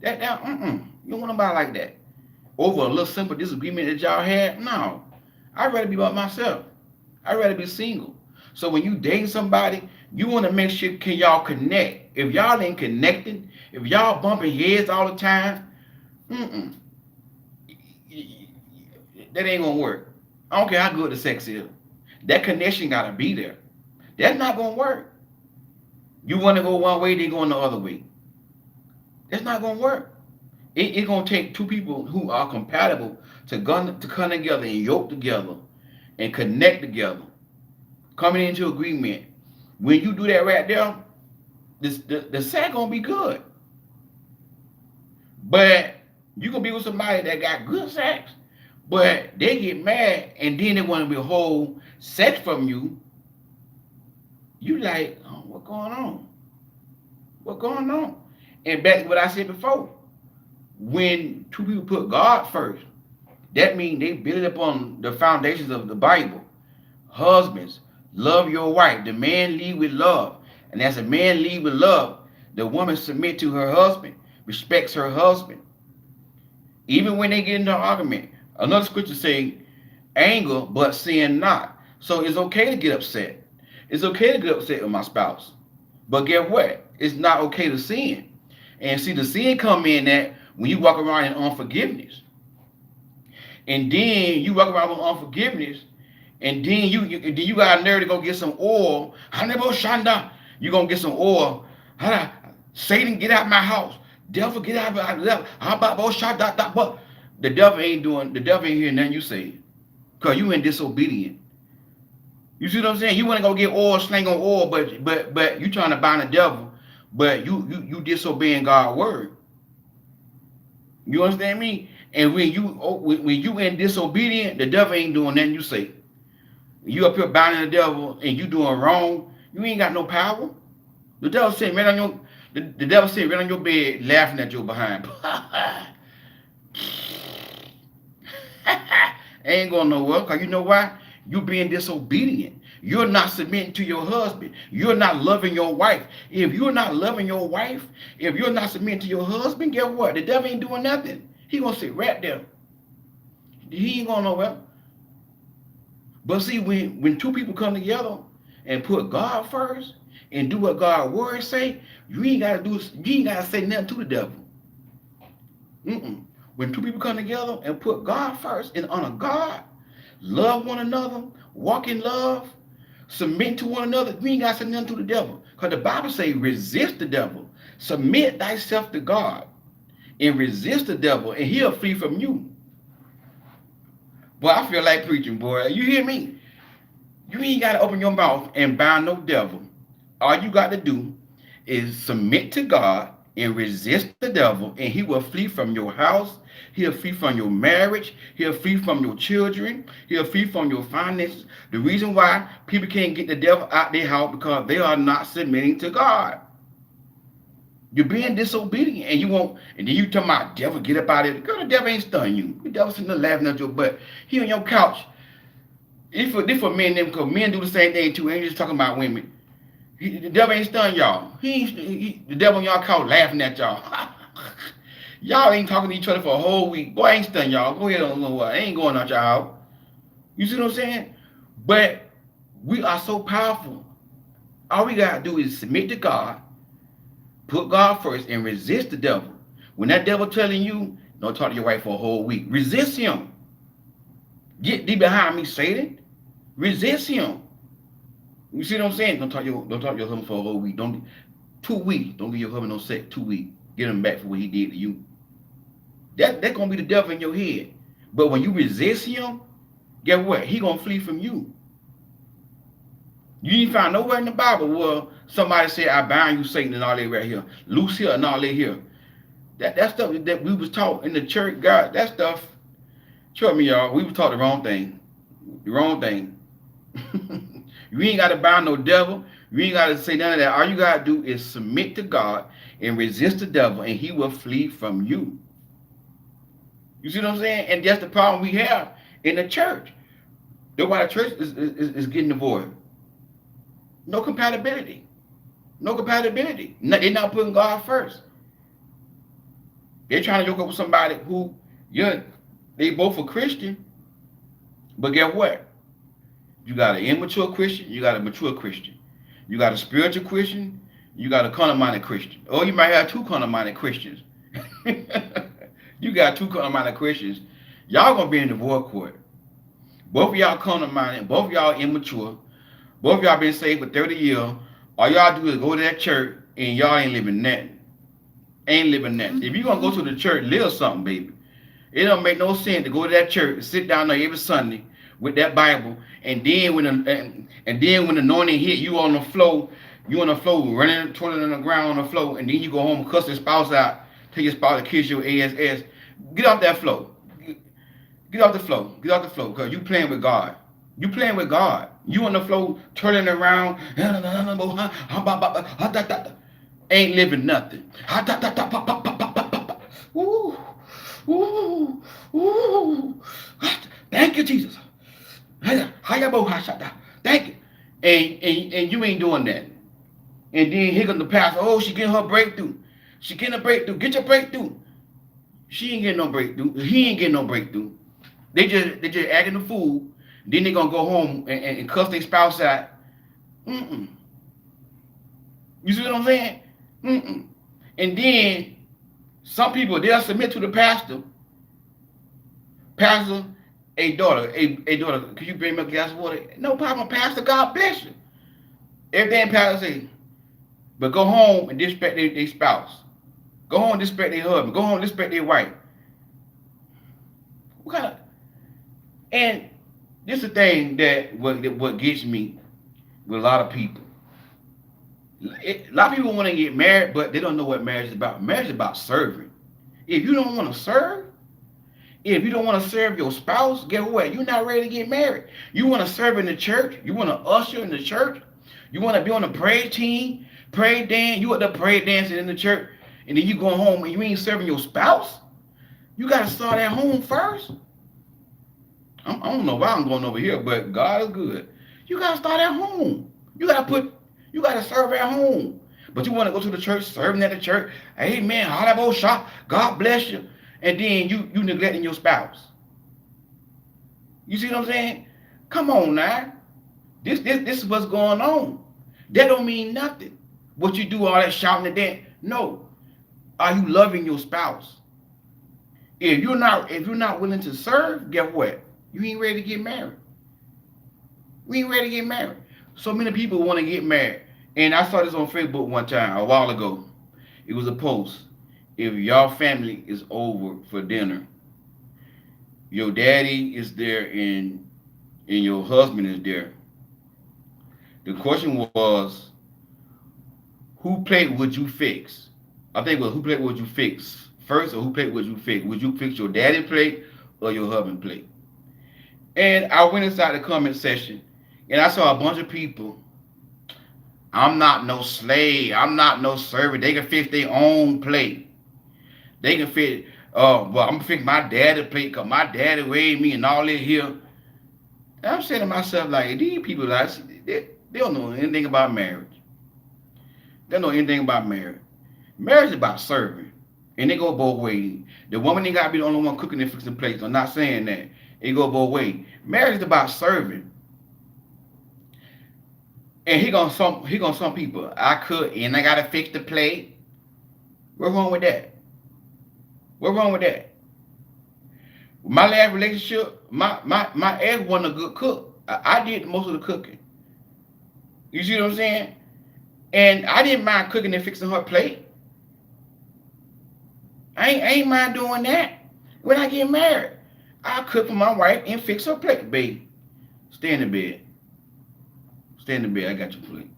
You don't want nobody like that. Over a little simple disagreement that y'all had? No. I'd rather be by myself. I'd rather be single. So when you date somebody, you want to make sure can y'all connect. If y'all ain't connecting, if y'all bumping heads all the time, that ain't gonna work. I don't care how good the sex is. That connection gotta be there. That's not gonna work. You want to go one way, they going the other way. That's not gonna work. It's gonna take two people who are compatible to come together and yoke together and connect together, coming into agreement. When you do that right there, the sex gonna be good. But you gonna be with somebody that got good sex, but they get mad and then they want to withhold sex from you. You like, oh, what's going on? What's going on? And back to what I said before, when two people put God first, that means they build it upon the foundations of the Bible. Husbands, love your wife. The man lead with love. And as a man lead with love, the woman submit to her husband, respects her husband. Even when they get into an argument, another scripture say, anger, but sin not. So it's okay to get upset. It's okay to get upset with my spouse. But guess what? It's not okay to sin. And see, the sin come in that when you walk around in unforgiveness. And then you walk around with unforgiveness, and then you got a nerve to go get some oil. You gonna get some oil. Satan, get out my house. Devil, get out of my house. But the devil ain't hearing nothing you say. Because you ain't disobedient. You see what I'm saying? You want to go get oil, sling on oil, but you trying to bind the devil, but you disobeying God's word. You understand me? And when you in disobedient, the devil ain't doing nothing you say. You up here binding the devil and you doing wrong, you ain't got no power. The devil sitting right on your the devil sitting right on your bed laughing at your behind. Ain't going nowhere, because you know why? You being disobedient. You're not submitting to your husband. You're not loving your wife. If you're not loving your wife, if you're not submitting to your husband, guess what? The devil ain't doing nothing. He gonna sit right there. He ain't going nowhere. But see, when two people come together and put God first and do what God's word say, you ain't gotta say nothing to the devil. Mm-mm. When two people come together and put God first and honor God, love one another, walk in love, submit to one another, you ain't got to say nothing to the devil. Because the Bible says, resist the devil. Submit thyself to God and resist the devil, and he'll flee from you. Boy, I feel like preaching, boy. You hear me? You ain't got to open your mouth and bind no devil. All you got to do is submit to God and resist the devil, and he will flee from your house. He'll flee from your marriage. He'll flee from your children. He'll flee from your finances. The reason why people can't get the devil out their house because they are not submitting to God. You're being disobedient, and you won't. And then you tell my devil, get up out of it. Girl, the devil ain't stunning you. The devil sitting there laughing at your butt. He on your couch. This for men, them, because men do the same thing too. I ain't just talking about women. The devil ain't stunned y'all. The devil on y'all couch laughing at y'all. Y'all ain't talking to each other for a whole week. Boy, I ain't stunned y'all. Go ahead on what. I ain't going out y'all house. You see what I'm saying? But we are so powerful. All we gotta do is submit to God, put God first, and resist the devil. When that devil telling you, don't talk to your wife for a whole week, resist him. Get thee behind me, Satan. Resist him. You see what I'm saying? Don't talk to your husband for a whole week. Don't 2 weeks. Don't give your husband no sex. 2 weeks. Get him back for what he did to you. That's gonna be the devil in your head. But when you resist him, guess what? He gonna flee from you. You ain't find nowhere in the Bible where somebody said, I bind you, Satan, and all that right here. Loose here and all that here. That stuff that we was taught in the church, God, that stuff, trust me, y'all, we was taught the wrong thing. The wrong thing. You ain't got to bind no devil. You ain't got to say none of that. All you got to do is submit to God and resist the devil, and he will flee from you. You see what I'm saying? And that's the problem we have in the church. That's why the church is getting divorced. No compatibility. No compatibility. They're not putting God first. They're trying to yoke up with somebody who, they both are Christian, but guess what? You got an immature Christian, you got a mature Christian. You got a spiritual Christian, you got a carnal-minded Christian. Or you might have two carnal-minded Christians. You got two carnal-minded Christians. Y'all gonna be in the divorce court. Both of y'all carnal-minded, both of y'all immature, both of y'all been saved for 30 years. All y'all do is go to that church and y'all ain't living nothing. Ain't living nothing. If you gonna go to the church, live something, baby. It don't make no sense to go to that church, sit down there every Sunday with that Bible, and then when the anointing hit, you on the floor, running, twirling on the ground on the floor, and then you go home and cuss your spouse out, tell your spouse to kiss your ass. Get off that floor. Get off the floor. Get off the floor, because you playing with God. You playing with God. You on the floor turning around, ain't living nothing. Ooh, ooh, ooh. Thank you, Jesus. Thank you. And you ain't doing that. And then here comes the pastor. Oh, she getting her breakthrough. She getting a breakthrough. Get your breakthrough. She ain't getting no breakthrough. He ain't getting no breakthrough. They just acting the fool. Then they gonna go home and cuss their spouse out. Mm-mm. You see what I'm saying? Mm-mm. And then some people, they'll submit to the pastor. Pastor, a daughter, could you bring me a glass of water? No problem, Pastor. God bless you. Everything Pastor say. But go home and disrespect their spouse. Go home and disrespect their husband. Go home and disrespect their wife. What kind of... And this is the thing what gets me with a lot of people. A lot of people want to get married, but they don't know what marriage is about. Marriage is about serving. If you don't want to serve, if you don't want to serve your spouse, guess what? You're not ready to get married. You want to serve in the church. You want to usher in the church. You want to be on the prayer team, pray dance. You at the prayer dancing in the church, and then you go home and you ain't serving your spouse. You got to start at home first. I don't know why I'm going over here, but God is good. You got to start at home. You got to serve at home. But you want to go to the church, serving at the church. Amen. Holla shop. God bless you. And then you neglecting your spouse. You see what I'm saying? Come on now. This is what's going on. That don't mean nothing. What you do all that shouting and that. No. Are you loving your spouse? If you're not willing to serve, guess what? You ain't ready to get married. We ain't ready to get married. So many people want to get married. And I saw this on Facebook one time, a while ago. It was a post. If your family is over for dinner, your daddy is there and your husband is there. The question was, who plate would you fix? I think it was who plate would you fix first, or who plate would you fix? Would you fix your daddy plate or your husband plate? And I went inside the comment section and I saw a bunch of people. I'm not no slave. I'm not no servant. They can fix their own plate. They can fit. Well, I'm gonna fix my daddy plate because my daddy raised me and all this here. And I'm saying to myself, like, these people, like, they don't know anything about marriage. They don't know anything about marriage. Marriage is about serving, and they go both ways. The woman ain't gotta be the only one cooking and fixing plates. I'm not saying that. It go both ways. Marriage is about serving. And he gonna some people. I could, and I gotta fix the plate. What's wrong with that? What's wrong with that? My last relationship, my ex wasn't a good cook. I did most of the cooking. You see what I'm saying? And I didn't mind cooking and fixing her plate. I ain't mind doing that. When I get married, I cook for my wife and fix her plate, baby. Stay in the bed. Stay in the bed. I got your plate.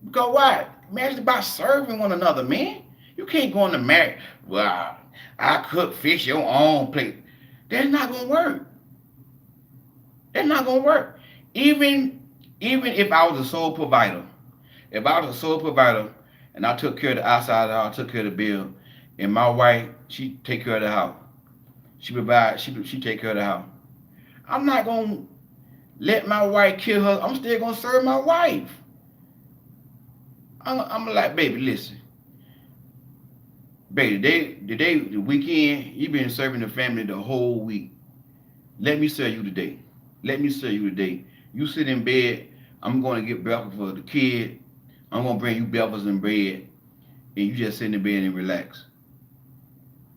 Because why? Marriage is about serving one another, man. You can't go into marriage. Well, I cook, fix your own plate. That's not gonna work. That's not gonna work. Even if I was a sole provider, if I was a sole provider and I took care of the outside of the house, I took care of the bill, and my wife, she take care of the house. She provide, she take care of the house. I'm not gonna let my wife kill her. I'm still gonna serve my wife. I'm like, baby, listen. Baby, the weekend, you been serving the family the whole week. Let me serve you today. Let me serve you today. You sit in bed. I'm going to get breakfast for the kid. I'm going to bring you breakfast and bread. And you just sit in bed and relax.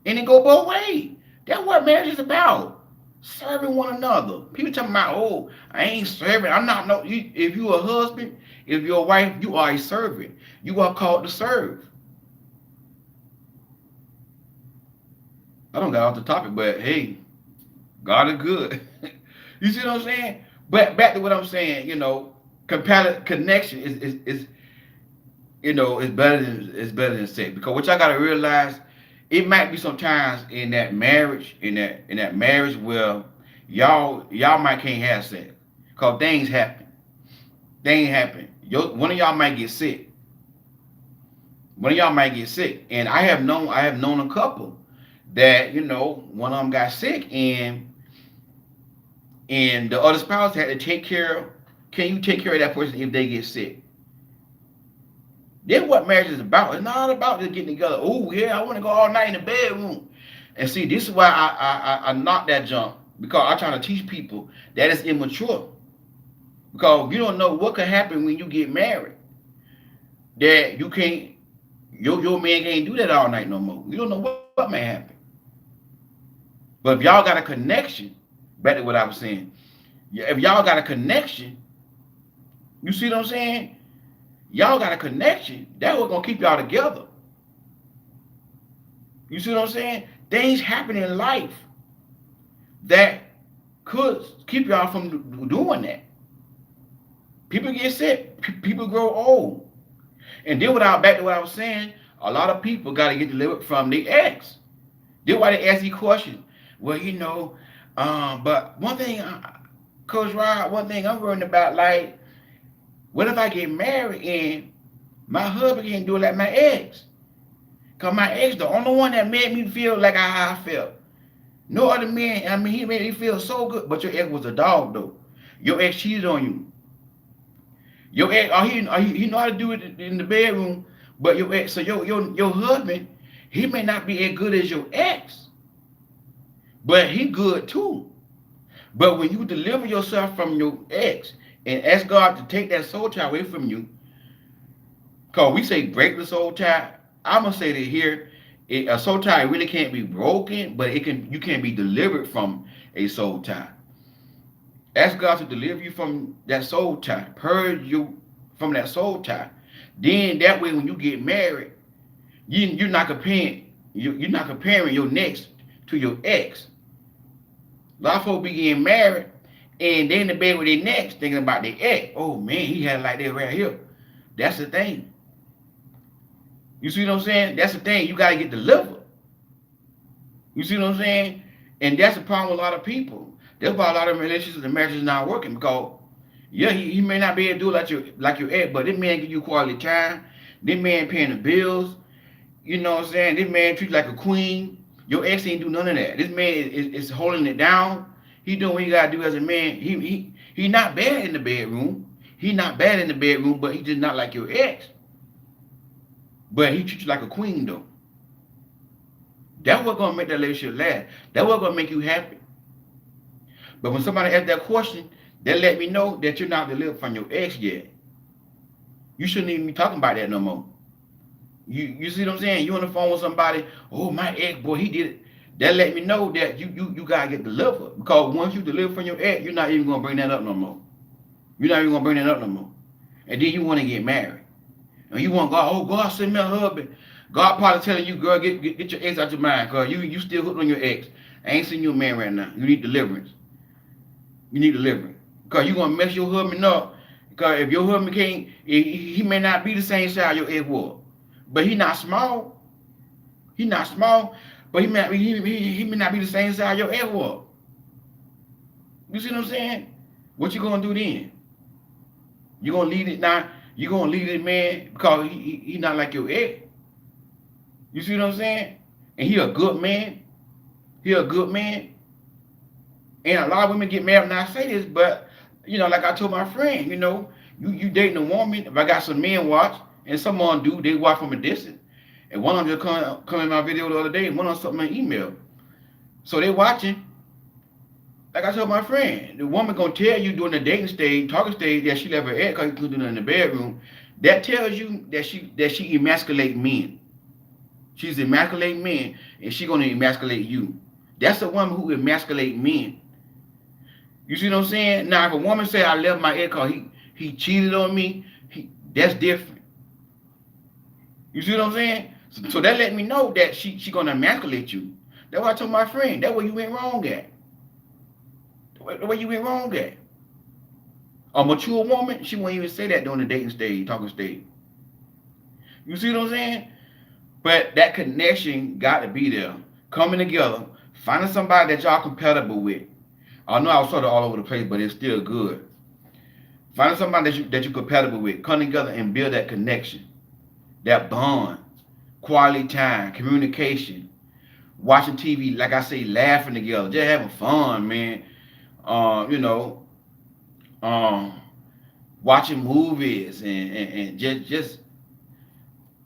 And it go both ways. That's what marriage is about. Serving one another. People talking about, oh, I ain't serving. I'm not no. If you a husband, if you're a wife, you are a servant. You are called to serve. I don't got off the topic, but hey, God is good. You see what I'm saying? But back to what I'm saying, compatible connection is better than sex, because what y'all gotta realize, it might be some times in that marriage, where y'all might can't have sex, cause things happen. Things happen. One of y'all might get sick. One of y'all might get sick, and I have known a couple that one of them got sick, and the other spouse had to take care of. Can you take care of that person if they get sick? That's what marriage is about. It's not about just getting together. Oh yeah, I want to go all night in the bedroom. And see, this is why I knock that jump, because I'm trying to teach people that it's immature. Because you don't know what could happen when you get married. That you can't, your man can't do that all night no more. You don't know what may happen. But if y'all got a connection, back to what I was saying, if y'all got a connection, you see what I'm saying? Y'all got a connection. That's what's gonna keep y'all together. You see what I'm saying? Things happen in life that could keep y'all from doing that. People get sick. People grow old. And then back to what I was saying, a lot of people got to get delivered from the ex. Then why they ask these questions. Well, but one thing, Coach Rod, one thing I'm worrying about, like, what if I get married and my husband can't do it like my ex? Because my ex, the only one that made me feel like how I felt. No other man, I mean, he made me feel so good. But your ex was a dog, though. Your ex cheated on you. Your ex, he know how to do it in the bedroom, but your ex, so your husband, he may not be as good as your ex, but he good too. But when you deliver yourself from your ex and ask God to take that soul tie away from you, cause we say break the soul tie, I'm gonna say that here, a soul tie really can't be broken, but you can be delivered from a soul tie. Ask God to deliver you from that soul tie, purge you from that soul tie. Then that way, when you get married, you're not comparing your next to your ex. A lot of folks be getting married and they in the bed with their next thinking about their ex. Oh man, he had it like that right here. That's the thing. You see what I'm saying? That's the thing. You gotta get delivered. You see what I'm saying? And that's the problem with a lot of people. That's why a lot of relationships and marriages not working because yeah, he may not be able to do it like your ex, but this man give you quality time. This man paying the bills. You know what I'm saying? This man treat you like a queen. Your ex ain't do none of that. This man is holding it down. He doing what he gotta do as a man. He not bad in the bedroom. He not bad in the bedroom, but he just not like your ex. But he treats you like a queen though. That's what gonna make that relationship last. That's what gonna make you happy. But when somebody asks that question, they let me know that you're not delivered from your ex yet. You shouldn't even be talking about that no more. You see what I'm saying? You on the phone with somebody, oh my ex boy, he did it. That let me know that you gotta get delivered. Because once you deliver from your ex, you're not even gonna bring that up no more. You're not even gonna bring that up no more. And then you wanna get married. And you want God, oh God, send me a husband. God probably telling you, girl, get your ex out your mind, cause you still hooked on your ex. I ain't seen you a man right now. You need deliverance. You need deliverance. Cause you gonna mess your husband up. Cause if your husband can't, he may not be the same size your ex was. But he not small. He not small. But he may not be the same size your ex was. You see what I'm saying? What you gonna do then? You gonna leave it now? You gonna leave this man because he not like your ex? You see what I'm saying? And he a good man. He a good man. And a lot of women get mad when I say this, but like I told my friend, you dating a woman. If I got some men watch, and someone do, they watch from a distance. And one of them just come in my video the other day, and one of them sent me an email. So they watching. Like I told my friend, the woman gonna tell you during the dating stage, talking stage, that she left her ex because he couldn't do nothing in the bedroom. That tells you that she emasculate men. She's emasculating men, and she gonna emasculate you. That's the woman who emasculate men. You see what I'm saying? Now, if a woman say I left my ex because he cheated on me, that's different. You see what I'm saying? So that let me know that she gonna emasculate you. That's what I told my friend. That's where you went wrong at. The way you went wrong at. A mature woman, she won't even say that during the dating stage, talking stage. You see what I'm saying? But that connection got to be there. Coming together, finding somebody that y'all compatible with. I know I was sort of all over the place, but it's still good. Finding somebody that you're compatible with. Come together and build that connection. That bond. Quality time. Communication. Watching TV, like I say, laughing together. Just having fun, man. Watching movies and just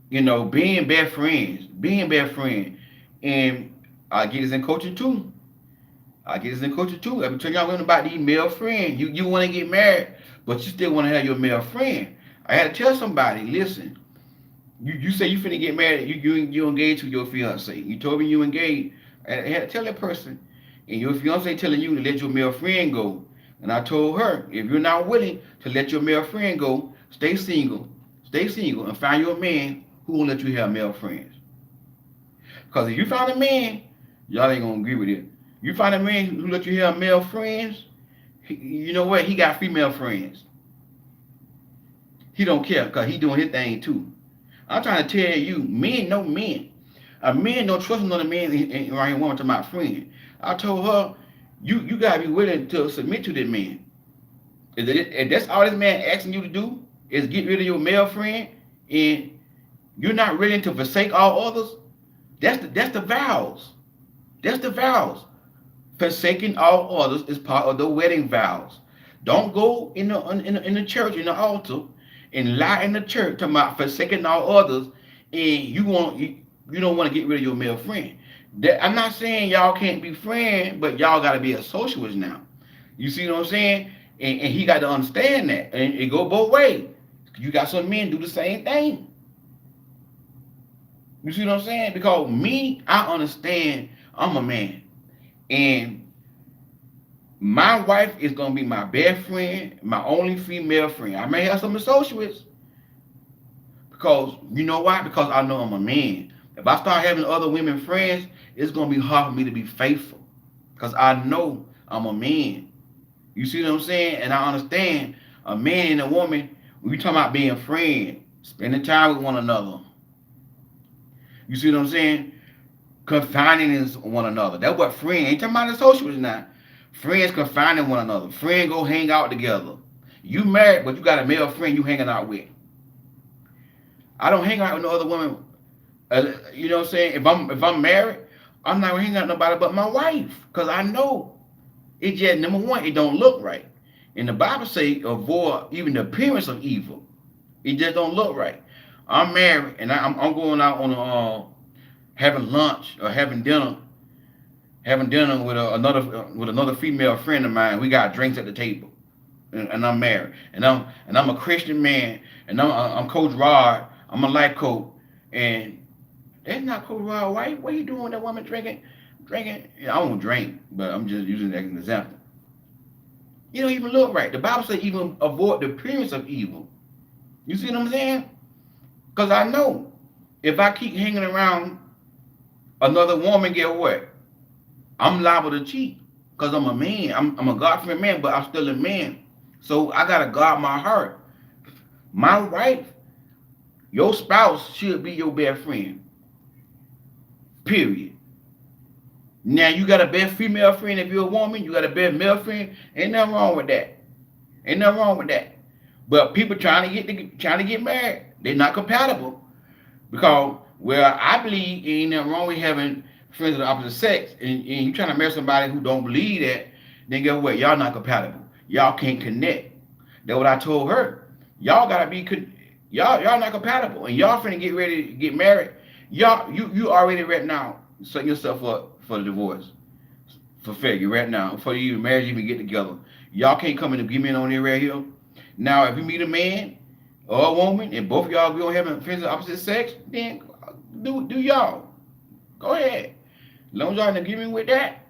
being best friends. Being best friends. And I get this in coaching too. I've been telling y'all about these male friends. You want to get married, but you still want to have your male friend. I had to tell somebody, listen, you say you finna get married, you engaged to your fiance. You told me you engaged. I had to tell that person, and your fiance telling you to let your male friend go. And I told her, if you're not willing to let your male friend go, stay single, and find you a man who will let you have male friends. Because if you find a man, y'all ain't gonna agree with it. You find a man who let you have male friends, you know what? He got female friends. He don't care because he doing his thing too. I'm trying to tell you, men know men. A man don't trust another man right here woman to my friend. I told her, you gotta be willing to submit to this man. If that's all this man asking you to do is get rid of your male friend and you're not willing to forsake all others, that's the vows. That's the vows. Forsaking all others is part of the wedding vows. Don't go in the church in the altar and lie in the church talking about forsaking all others, and you don't want to get rid of your male friend. I'm not saying y'all can't be friends, but y'all got to be associates now. You see what I'm saying? And he got to understand that, and it go both ways. You got some men do the same thing. You see what I'm saying? Because me, I understand. I'm a man, and my wife is gonna be my best friend, my only female friend. I may have some associates because you know why? Because I know I'm a man. If I start having other women friends, it's gonna be hard for me to be faithful because I know I'm a man. You see what I'm saying? And I understand a man and a woman. When we talking about being friends, spending time with one another. You see what I'm saying? Confining in one another. That's what friends. Ain't talking about associates now. Friends confining one another. Friends go hang out together. You married, but you got a male friend you hanging out with. I don't hang out with no other women. You know what I'm saying? If I'm married, I'm not gonna hang out with nobody but my wife, cause I know it just number one, it don't look right. And the Bible say avoid even the appearance of evil. It just don't look right. I'm married and I'm going out on having lunch or having dinner with another female friend of mine. We got drinks at the table, and I'm married, and I'm a Christian man, and I'm Coach Rod. I'm a life coach, and that's not Coach Rod wife. What you doing with that woman drinking? Yeah, I won't drink, but I'm just using that as an example. You don't even look right. The Bible says even avoid the appearance of evil. You see what I'm saying? Because I know if I keep hanging around another woman, get what? I'm liable to cheat because I'm a man. I'm a God-fearing man, but I'm still a man. So I gotta guard my heart. My wife, your spouse should be your best friend. Period. Now you got a best female friend if you're a woman. You got a best male friend. Ain't nothing wrong with that. Ain't nothing wrong with that. But people trying to get married, they're not compatible because well, I believe ain't nothing wrong with having friends of the opposite sex, and you trying to marry somebody who don't believe that, then guess what? Y'all not compatible. Y'all can't connect. That's what I told her. Y'all gotta be y'all not compatible, and y'all finna get ready to get married. You already right now setting yourself up for the divorce, for failure right now, before you even marriage even get together. Y'all can't come in and give me on there right here. Now, if you meet a man or a woman, and both of y'all be on having friends of the opposite sex, then do y'all. Go ahead. As long as y'all in agreement with that,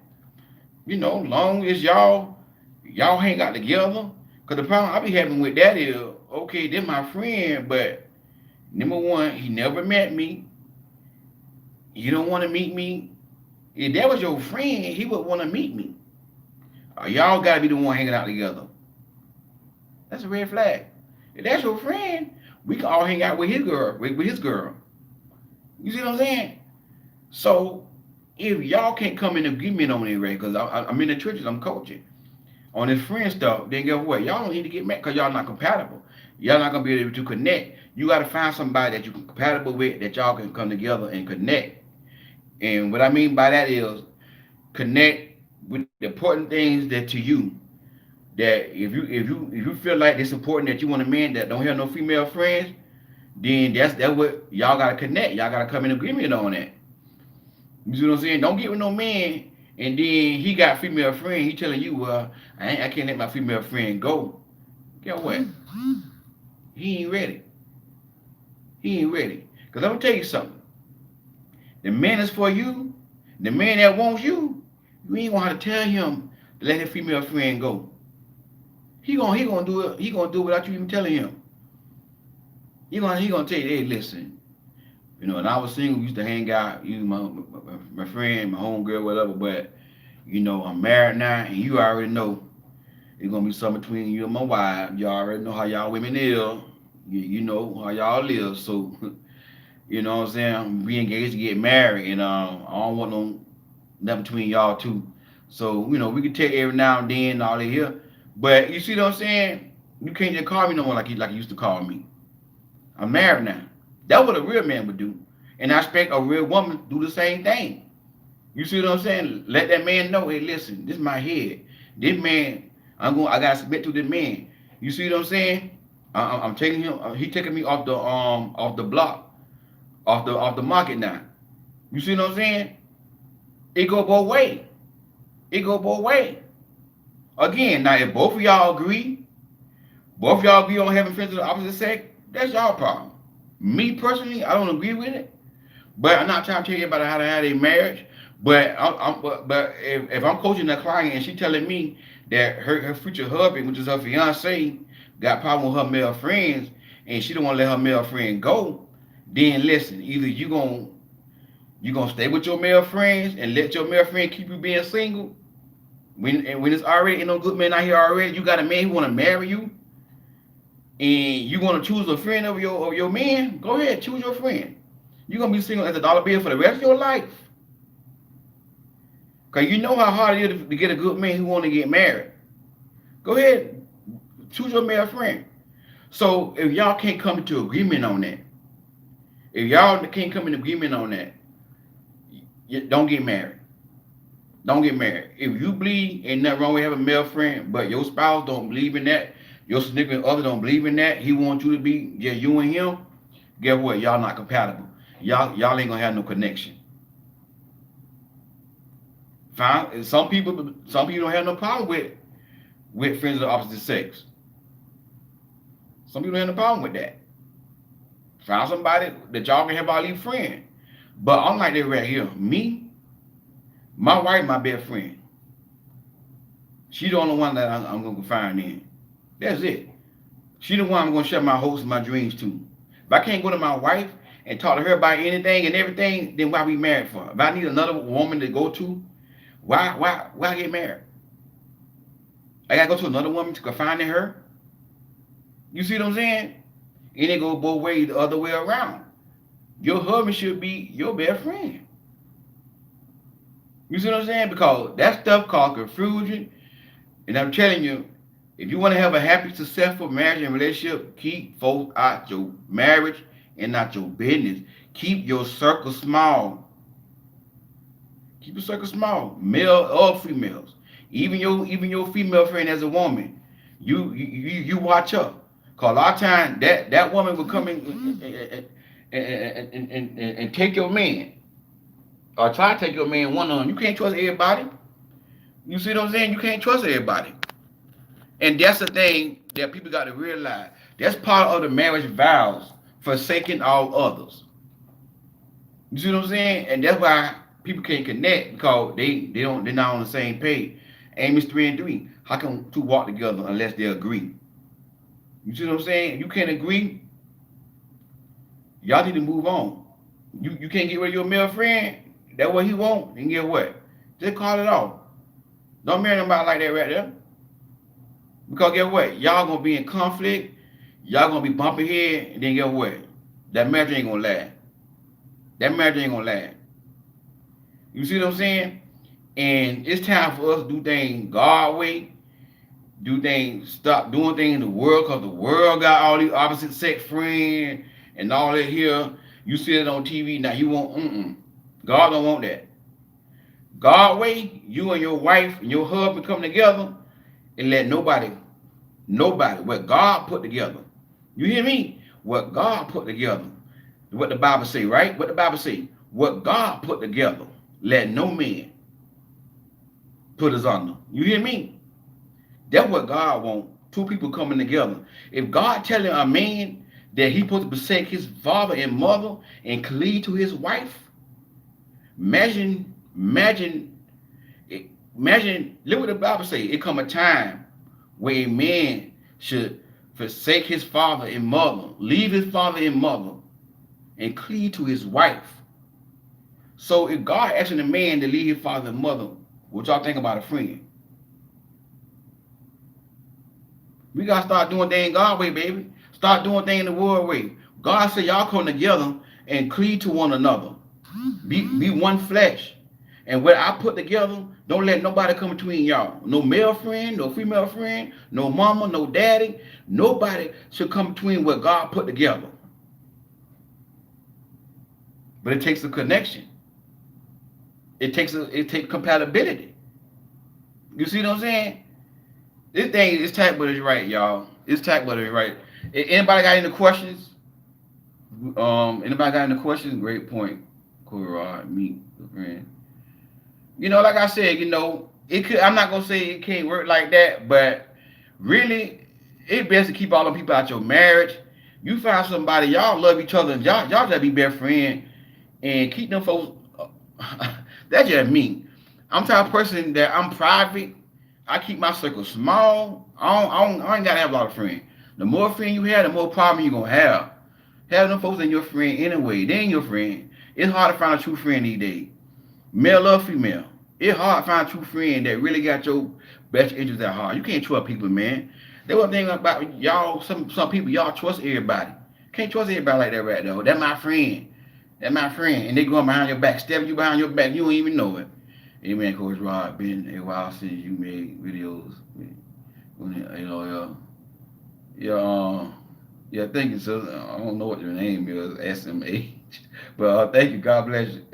long as y'all hang out together. Cause the problem I be having with that is, okay, they're my friend, but number one, he never met me. You don't want to meet me. If that was your friend, he would want to meet me. Y'all gotta be the one hanging out together. That's a red flag. If that's your friend, we can all hang out with his girl, with his girl. You see what I'm saying? So if y'all can't come in agreement on it, right? Because I'm in the churches, I'm coaching on this friend stuff. Then guess what? Y'all don't need to get mad because y'all not compatible. Y'all not gonna be able to connect. You gotta find somebody that you're compatible with, that y'all can come together and connect. And what I mean by that is connect with the important things that to you. That if you feel like it's important that you want a man that don't have no female friends, then that's what y'all gotta connect. Y'all gotta come in agreement on that. You see what I'm saying? Don't get with no man and then he got female friend. He telling you, well, I can't let my female friend go. Guess what? He ain't ready. He ain't ready. Cause I'm gonna tell you something. The man is for you. The man that wants you, you ain't gonna have to tell him to let his female friend go. He gonna do it. He gonna do it without you even telling him. He gonna tell you, hey, listen. When I was single, we used to hang out. You my friend, my homegirl, whatever. But I'm married now, and you already know it's gonna be something between you and my wife. You already know how y'all women is. You know how y'all live. So, you know what I'm saying? We engaged to get married, and I don't want nothing between y'all two. So, we can take every now and then and all that here. But you see what I'm saying? You can't just call me no more like you used to call me. I'm married now. That's what a real man would do. And I expect a real woman to do the same thing. You see what I'm saying? Let that man know, hey, listen, this is my head. This man, I gotta submit to this man. You see what I'm saying? I'm taking him. He taking me off the block, off the market now. You see what I'm saying? It go both ways. It go both ways. Again, now if both of y'all agree on having friends of the opposite sex, that's y'all problem. Me personally, I don't agree with it. But I'm not trying to tell you about how to have a marriage. But if I'm coaching a client and she telling me that her future husband, which is her fiance, got problem with her male friends and she don't want to let her male friend go, then listen, either you gonna stay with your male friends and let your male friend keep you being single. When it's already ain't no good man out here already, you got a man who wanna marry you and you wanna choose a friend of your man, go ahead, choose your friend. You're gonna be single as a dollar bill for the rest of your life. Cause you know how hard it is to get a good man who want to get married. Go ahead, choose your male friend. So if y'all can't come into agreement on that, if y'all can't come in agreement on that, don't get married. Don't get married. If you believe ain't nothing wrong with having a male friend, but your spouse don't believe in that, your significant other don't believe in that, he wants you to be just you and him, guess what? Y'all not compatible. Y'all ain't gonna have no connection. Fine. Some people don't have no problem with friends of the opposite sex. Some people don't have no problem with that. Find somebody that y'all can have all these friends. But I'm like that right here. Me, my wife, my best friend. She the only one that I'm gonna find in. That's it. She the one I'm gonna share my hopes and my dreams to. If I can't go to my wife and talk to her about anything and everything, then why we married for? If I need another woman to go to, why get married? I gotta go to another woman to confide in her. You see what I'm saying? And it go both ways the other way around. Your husband should be your best friend. You see what I'm saying? Because that stuff called confusion. And I'm telling you, if you want to have a happy, successful marriage and relationship, keep folks out your marriage and not your business. Keep your circle small. Keep your circle small, male or females. Even your female friend as a woman, you watch her. Cause a lot of times that woman will come in and take your man or try to take your man one on. You can't trust everybody. You see what I'm saying? You can't trust everybody. And that's the thing that people got to realize. That's part of the marriage vows, forsaking all others. You see what I'm saying? And that's why people can't connect because they're not on the same page. Amos 3:3. How can two walk together unless they agree? You see what I'm saying? If you can't agree, y'all need to move on. You can't get rid of your male friend. That's what he want. And get what? Just call it off. Don't marry nobody like that right there. Because get what? Y'all gonna be in conflict. Y'all gonna be bumping head. And then get what? That marriage ain't gonna last. That marriage ain't gonna last. You see what I'm saying? And it's time for us to do things God way. Do things, stop doing things in the world because the world got all these opposite sex friends and all that here. You see it on TV. Now you want, God don't want that. God way, you and your wife and your husband come together and let nobody, what God put together. You hear me? What God put together. What the Bible say, right? What the Bible say. What God put together. Let no man put us under. You hear me? That's what God wants. Two people coming together. If God telling a man that he supposed to forsake his father and mother and cleave to his wife, imagine, look what the Bible say. It come a time where a man should forsake his father and mother, leave his father and mother, and cleave to his wife. So if God asking a man to leave his father and mother, What y'all think about a friend? We gotta start doing things God's way, baby. Start doing things the world way. God said y'all come together and cleave to one another. Be one flesh. And what I put together, don't let nobody come between y'all. No male friend, no female friend, no mama, no daddy. Nobody should come between what God put together. But it takes a connection. It takes compatibility. You see what I'm saying? This thing is tight, but it's right, y'all. It's tight, but it's right. Anybody got any questions? Anybody got any questions? Great point. Cool, Rod. Meet the friend. Like I said, it could. I'm not gonna say it can't work like that, but really, it's best to keep all them people out your marriage. You find somebody y'all love each other, and y'all just be best friend, and keep them folks. That's just me. I'm the type of person that I'm private. I keep my circle small. I ain't gotta have a lot of friends. The more friends you have, the more problem you gonna have. Have them folks in your friend anyway. They ain't your friend. It's hard to find a true friend these days, male or female. It's hard to find a true friend that really got your best interests at heart. You can't trust people, man. That's one thing about y'all. Some people y'all trust everybody. Can't trust everybody like that right though. That's my friend. That's my friend. And they going behind your back, stabbing you behind your back. You don't even know it. Amen, Coach Rod. Been a while since you made videos. Yeah, yeah. Thank you, sister. I don't know what your name is, SMH, but thank you. God bless you.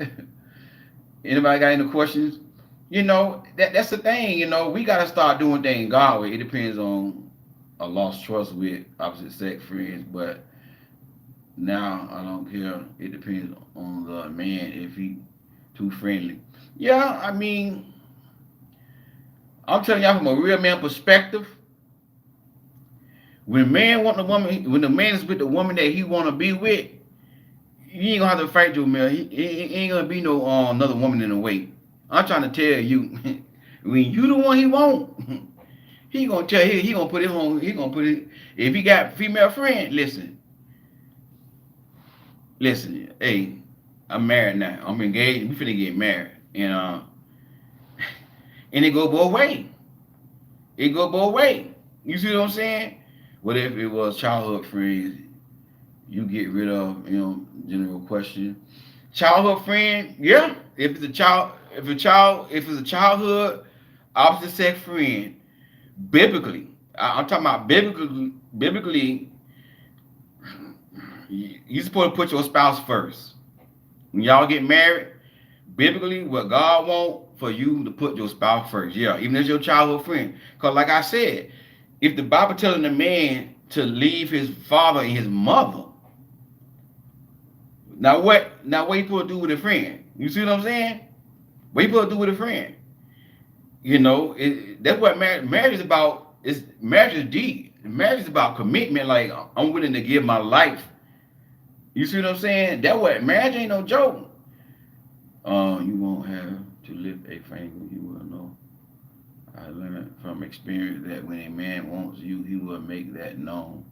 Anybody got any questions? That's the thing. We gotta start doing things God way. It depends on a lost trust with opposite sex friends, but now I don't care. It depends on the man if he too friendly. Yeah, I mean, I'm telling y'all from a real man perspective. When the man is with the woman that he want to be with, you ain't gonna have to fight your man. He ain't gonna be no another woman in the way. I'm trying to tell you, when you the one he want, he gonna tell he gonna put it on. He gonna put it. If he got female friend, listen. Hey, I'm married now. I'm engaged. We finna get married, and it go both ways. It go both ways. You see what I'm saying? What if it was childhood friends? You get rid of, general question. Childhood friend, yeah. If it's a childhood opposite sex friend, biblically, I'm talking about biblically, you're supposed to put your spouse first. When y'all get married, biblically, what God want for you to put your spouse first. Yeah, even as your childhood friend. Because like I said, if the Bible telling a man to leave his father and his mother, now what you supposed to do with a friend? You see what I'm saying? What you supposed to do with a friend? That's what marriage is about. Marriage is deep. Marriage is about commitment. Like I'm willing to give my life. You see what I'm saying? That what marriage ain't no joke. You won't have to lift a finger. You will know. I learned from experience that when a man wants you, he will make that known.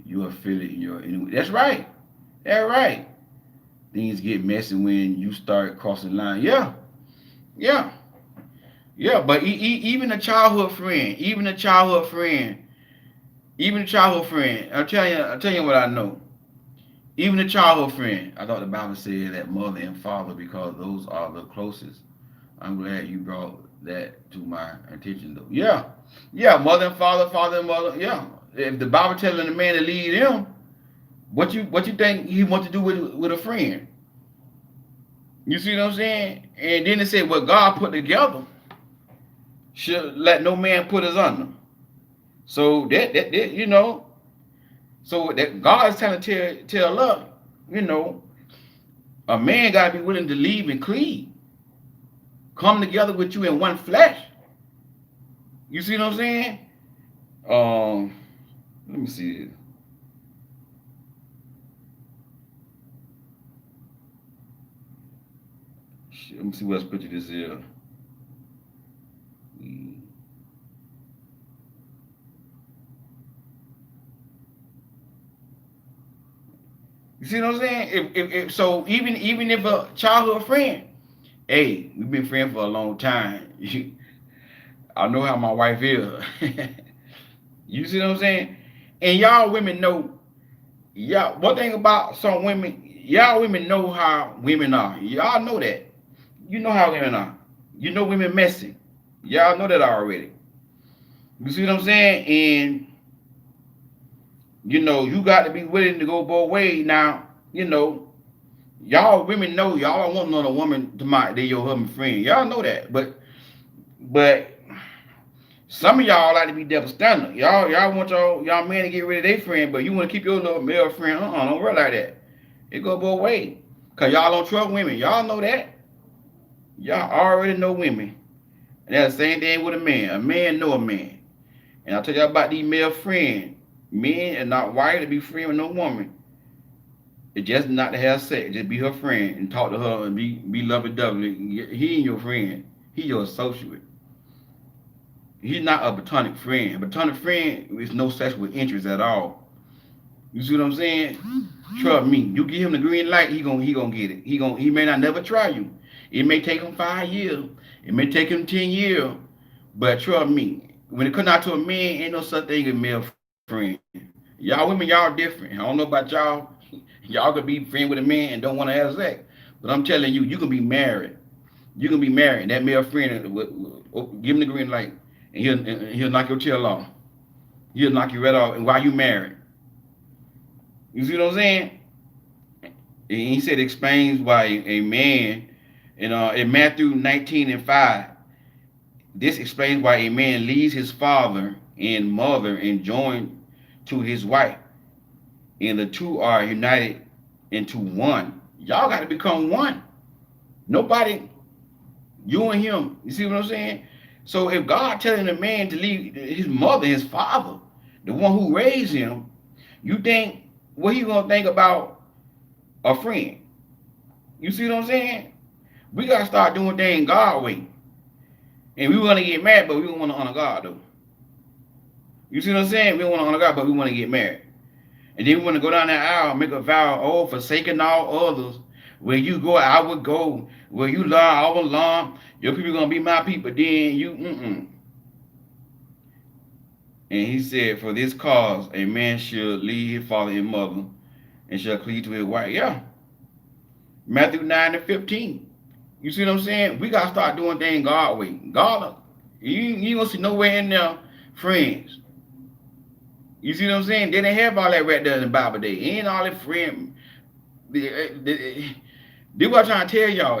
You will feel it in your. That's right. That's right. Things get messy when you start crossing the line. Yeah, yeah, yeah. But even a childhood friend, even a childhood friend. I'll tell you what I know. Even a childhood friend. I thought the Bible said that mother and father because those are the closest. I'm glad you brought that to my attention, though. Yeah, yeah. Mother and father, father and mother. Yeah. If the Bible telling the man to lead him, what you think he want to do with a friend? You see what I'm saying? And then it said what God put together should let no man put us under. So that. So that God is trying to tell us, you know, a man gotta be willing to leave and cleave. Come together with you in one flesh. You see what I'm saying? Um, let me see. Let me see what scripture this is. You see what I'm saying? If so, even if a childhood friend, Hey, we've been friends for a long time. I know how my wife is. You see what I'm saying? And y'all women know, y'all, one thing about some women, y'all women know how women are. Y'all know that. You know how women are. You know women messy. Y'all know that already. You see what I'm saying? And you got to be willing to go both ways. Now, y'all women know y'all don't want another woman to my they your husband friend. Y'all know that. But some of y'all like to be double standard. Y'all want y'all men to get rid of their friend, but you want to keep your little male friend. Don't work like that. It go both ways. Cause y'all don't trust women. Y'all know that. Y'all already know women. And that's the same thing with a man. A man know a man. And I'll tell y'all about these male friends. Men are not wired to be friends with no woman. It's just not to have sex. Just be her friend and talk to her and be lovey-dovey. He ain't your friend. He your associate. He's not a platonic friend. A platonic friend is no sexual interest at all. You see what I'm saying? Trust me. You give him the green light, he gonna get it. He may not never try you. It may take him 5 years. It may take him 10 years. But trust me, when it comes out to a man, ain't no such thing as male friend. Y'all women, y'all different. I don't know about y'all. Y'all could be friend with a man and don't want to have sex. But I'm telling you, you can be married. You can be married. That male friend will give him the green light, and he'll knock your tail off. He'll knock you right off. And while you married, you see what I'm saying? And he said explains why a man, in Matthew 19:5, this explains why a man leaves his father and mother and join to his wife, and the two are united into one. Y'all got to become one. Nobody, you and him. You see what I'm saying? So if God telling a man to leave his mother, his father, the one who raised him, you think what he gonna think about a friend? You see what I'm saying? We gotta start doing things God way. And we want to get married, but we don't want to honor God though. You see what I'm saying? We don't want to honor God, but we want to get married. And then we want to go down that aisle, make a vow, oh, forsaking all others. Where you go, I would go. Where you learn, I will learn. Your people gonna be my people. Then you. And he said, for this cause, a man should leave his father and mother and shall cleave to his wife. Yeah. Matthew 9:15. You see what I'm saying? We gotta start doing things God way. God, you gonna see nowhere in there friends. You see what I'm saying? They didn't have all that right there in the Bible day. Ain't all that friend. They what I'm trying to tell y'all.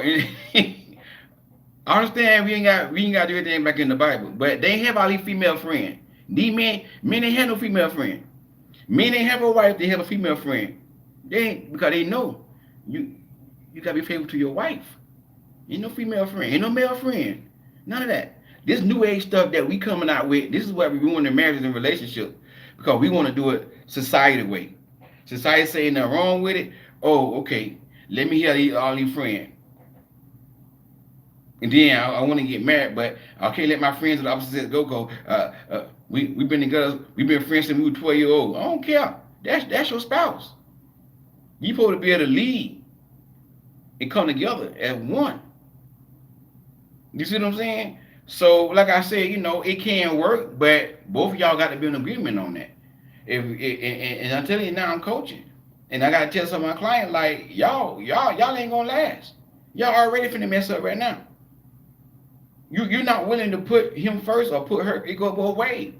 I understand we ain't got to do anything back in the Bible, but they ain't have all these female friends. These men ain't have no female friend. Men ain't have a wife, they have a female friend. They ain't because they know you you gotta be faithful to your wife. Ain't no female friend, ain't no male friend. None of that. This new age stuff that we coming out with, this is why we ruin the marriages and relationships. Because we want to do it society way. Society saying nothing wrong with it. Oh, okay. Let me hear all these friends. And then I want to get married, but I can't let my friends of the opposite sex go. We've been together. We've been friends since we were 12 years old. I don't care. That's your spouse. You supposed to be able to lead and come together as one. You see what I'm saying? So, like I said, it can work, but both of y'all got to be in agreement on that. And I'm telling you now, I'm coaching, and I got to tell some of my clients like y'all ain't gonna last. Y'all already finna mess up right now. You're not willing to put him first or put her. It go both ways.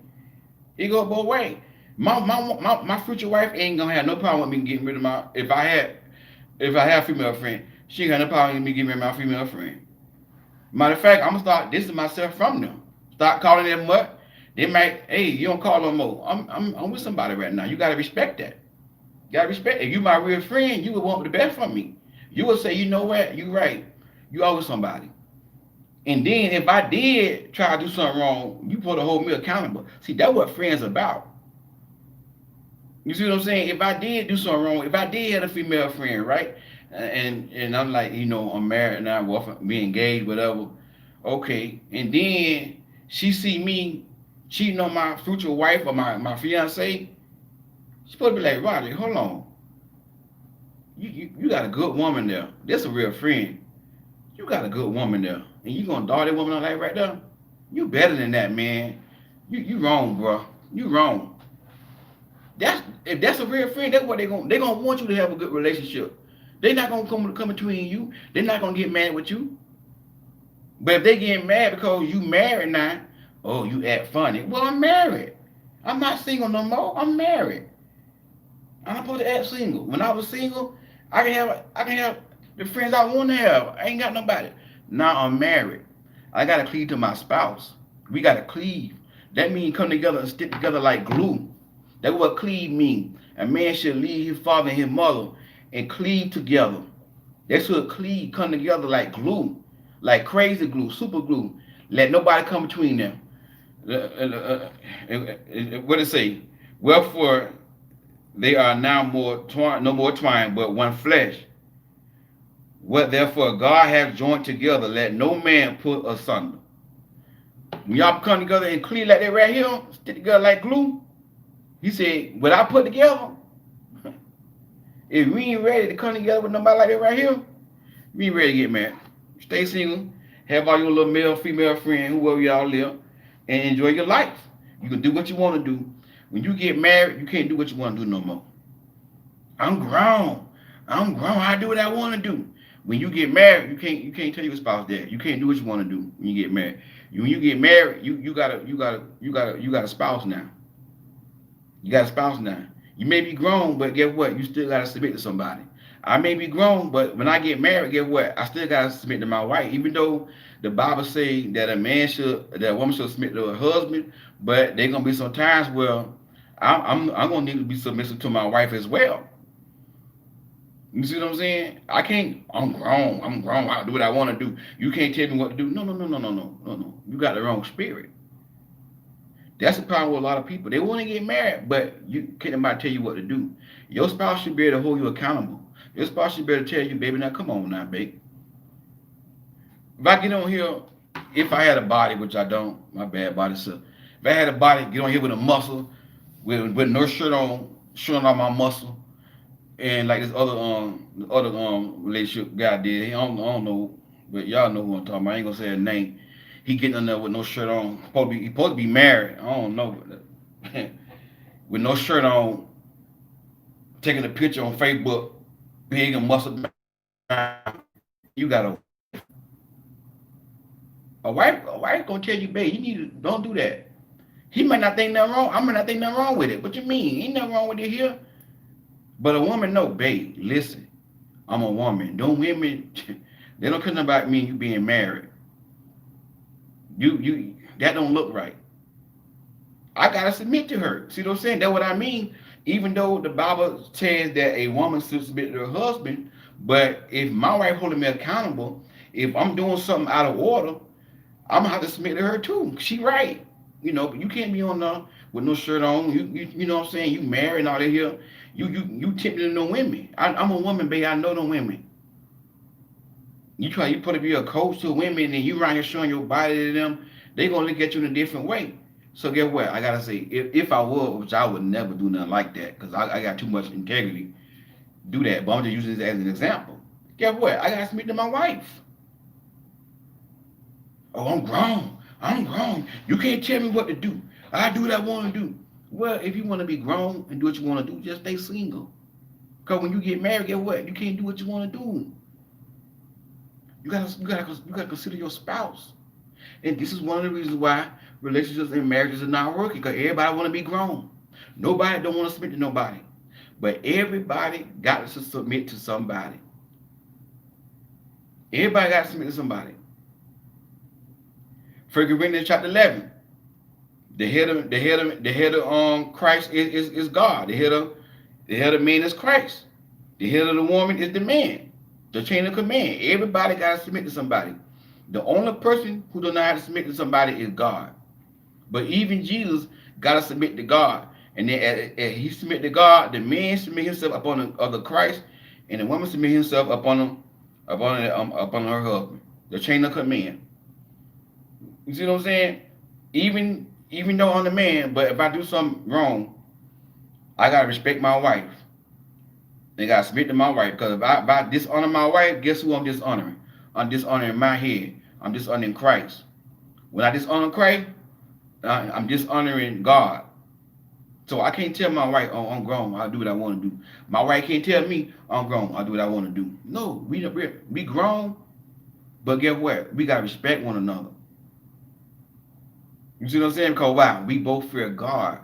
It go both ways. My future wife ain't gonna have no problem with me getting rid of my. If I have a female friend, she ain't got no problem with me getting rid of my female friend. Matter of fact, I'm gonna start distancing myself from them. Start calling them what? They might, hey, you don't call no more. I'm with somebody right now. You gotta respect that. You gotta respect. If you my real friend, you would want the best from me. You would say, you know what? You right. You always somebody. And then if I did try to do something wrong, you supposed to hold me accountable. See, that's what friends about. You see what I'm saying? If I did do something wrong, if I did have a female friend, right? And I'm like, I'm married now, we engaged, whatever. Okay. And then she see me cheating on my future wife or my fiance, she's supposed to be like, Roger, hold on. You got a good woman there. That's a real friend. You got a good woman there, and you gonna dog that woman on that right there? You better than that, man. You wrong, bro. You wrong. That's if that's a real friend. That's what they gonna want you to have a good relationship. They're not gonna come between you. They're not gonna get mad with you. But if they get mad because you married now, oh, you act funny. Well, I'm married. I'm not single no more. I'm married. I'm supposed to act single. When I was single, I can have the friends I want to have. I ain't got nobody. Now I'm married. I gotta cleave to my spouse. We gotta cleave. That means come together and stick together like glue. That's what cleave means. A man should leave his father and his mother and cleave together. That's what cleave come together like glue, like crazy glue, super glue. Let nobody come between them. What it say? Wherefore they are now no more twine, but one flesh. What therefore God hath joined together, let no man put asunder. When y'all come together and cleave like that right here, stick together like glue. He said, what I put together, if we ain't ready to come together with nobody like that right here, we ain't ready to get married. Stay single, have all your little male, female friend, whoever y'all live, and enjoy your life. You can do what you want to do. When you get married, you can't do what you want to do no more. I'm grown. I'm grown. I do what I want to do. When you get married, you can't tell your spouse that. You can't do what you want to do when you get married. When you get married, you got a spouse now. You got a spouse now. You may be grown, but guess what? You still gotta submit to somebody. I may be grown, but when I get married, guess what? I still gotta submit to my wife. Even though the Bible say that a woman should submit to her husband, but there gonna be some times where I'm gonna need to be submissive to my wife as well. You see what I'm saying? I can't. I'm grown. I'm grown. I do what I want to do. You can't tell me what to do. No, no, no, no, no, no, no, no. You got the wrong spirit. That's the problem with a lot of people. They want to get married, but you can't nobody tell you what to do. Your spouse should be able to hold you accountable. Your spouse should be able to tell you, baby, now come on now, babe. If I get on here, if I had a body, which I don't, my bad body, so if I had a body, get on here with a muscle, with no shirt on, showing off my muscle, and like this other relationship guy did. I don't know, but y'all know who I'm talking about. I ain't gonna say his name. He getting on there with no shirt on. He supposed to be married. I don't know, with no shirt on, taking a picture on Facebook, big and muscle. You got a wife gonna tell you, babe, you need to don't do that. He might not think nothing wrong. I might not think nothing wrong with it. What you mean? Ain't nothing wrong with it here. But a woman, no, babe, listen. I'm a woman. Don't women they don't care about me and you being married. You that don't look right. I gotta submit to her. See what I'm saying? That's what I mean. Even though the Bible says that a woman should submit to her husband, but if my wife holding me accountable, if I'm doing something out of order, I'm gonna have to submit to her too. She right. But you can't be on with no shirt on. You know what I'm saying? You married and all that here. You tempted to no women. I'm a woman, baby. I know no women. You put to be a coach to women and you around here showing your body to them, they gonna look at you in a different way. So guess what? I gotta say, if I would, which I would never do nothing like that, because I got too much integrity, do that. But I'm just using this as an example. Guess what? I gotta submit to my wife. Oh, I'm grown. I'm grown. You can't tell me what to do. I do what I want to do. Well, if you want to be grown and do what you want to do, just stay single. Because when you get married, guess what? You can't do what you want to do. You gotta consider your spouse. And this is one of the reasons why relationships and marriages are not working. Because everybody want to be grown. Nobody don't want to submit to nobody. But everybody got to submit to somebody. Everybody got to submit to somebody. 1 Corinthians chapter 11. The head of Christ is God. The head of man is Christ. The head of the woman is the man. The chain of command. Everybody got to submit to somebody. The only person who does not have to submit to somebody is God. But even Jesus got to submit to God. And then as he submit to God, the man submit himself upon the other Christ, and the woman submit himself upon her husband. The chain of command. You see what I'm saying? Even though I'm the man, but if I do something wrong, I gotta respect my wife. They gotta submit to my wife. Because if I dishonor my wife, guess who I'm dishonoring? I'm dishonoring my head. I'm dishonoring Christ. When I dishonor Christ, I'm dishonoring God. So I can't tell my wife, oh, I'm grown, I'll do what I want to do. My wife can't tell me, I'm grown, I'll do what I want to do. No, we grown, but guess what? We got to respect one another. You see what I'm saying? Because why? We both fear God.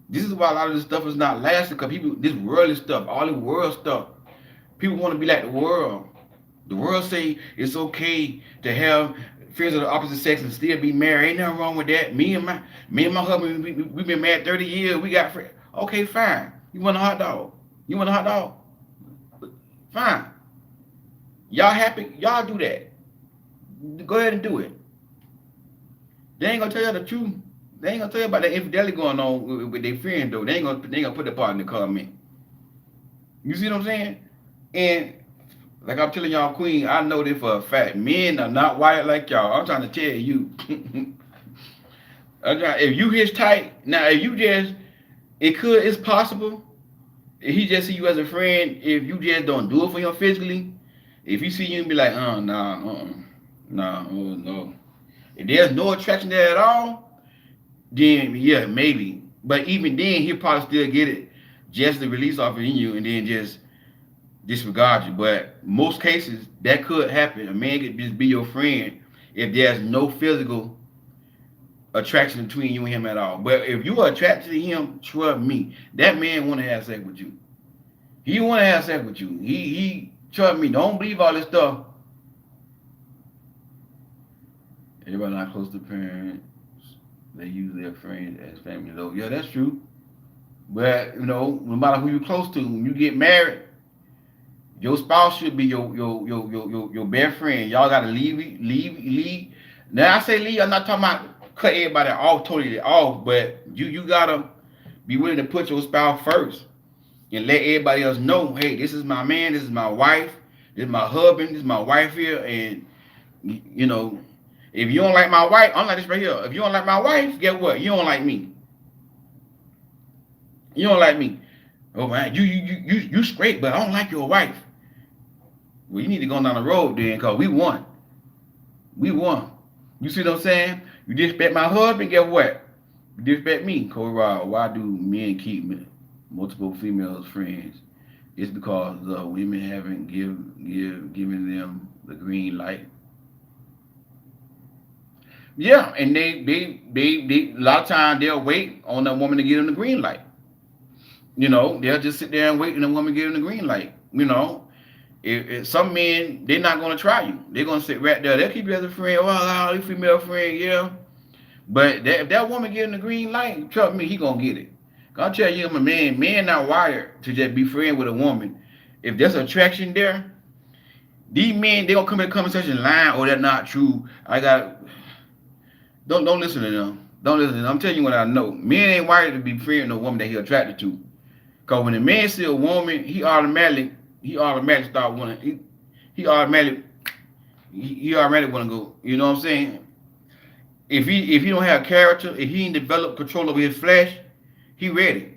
This is why a lot of this stuff is not lasting, because people, this worldly stuff, all the world stuff, people want to be like the world. The world say it's okay to have friends of the opposite sex and still be married. Ain't nothing wrong with that. Me and my husband, we been married 30 years. We got friends. Okay, fine. You want a hot dog? You want a hot dog? Fine. Y'all happy? Y'all do that. Go ahead and do it. They ain't gonna tell you the truth. They ain't gonna tell you about the infidelity going on with their friends though. They ain't gonna put the part in the comment. You see what I'm saying? And like I'm telling y'all, Queen, I know this for a fact. Men are not wired like y'all. I'm trying to tell you. If you his tight, now if you just, it's possible. If he just see you as a friend, if you just don't do it for him physically, if he see you and be like, nah, oh no. If there's no attraction there at all, then yeah, maybe. But even then, he'll probably still get it just to release off in you and then just disregard you. But most cases, that could happen. A man could just be your friend if there's no physical attraction between you and him at all. But if you are attracted to him, trust me, that man want to have sex with you. He want to have sex with you. He trust me. Don't believe all this stuff. Everybody not close to parents. They use their friends as family. Though, yeah, that's true. But no matter who you're close to, when you get married, your spouse should be your best friend. Y'all gotta leave. Now I say leave. I'm not talking about cut everybody off totally off, but you gotta be willing to put your spouse first and let everybody else know, hey, this is my man, this is my wife, this is my husband, this is my wife here, and if you don't like my wife, I'm like this right here. If you don't like my wife, guess what? You don't like me. You don't like me. Oh man, you straight, but I don't like your wife. Well, you need to go down the road then, cause we won. We won. You see what I'm saying? You disrespect my husband, guess what? You disrespect me. Why do men keep multiple females friends? It's because the women haven't given them the green light. Yeah, and they a lot of times they'll wait on the woman to give them the green light. They'll just sit there and wait and the woman give them the green light. If some men, they're not gonna try you. They're gonna sit right there. They'll keep you as a friend. Well, you female friend, yeah. But if that woman give him the green light, trust me, he gonna get it. I'll tell you, I'm a man. Men not wired to just be friends with a woman. If there's attraction there, these men, they gonna come in the conversation lying, oh, that's not true. Don't listen to them. Don't listen to them. I'm telling you what I know. Men ain't wired to be friends with a woman that he attracted to. Cause when a man see a woman, he automatically start wanting. He automatically want to go. You know what I'm saying? If he don't have character, if he ain't develop control over his flesh, he ready.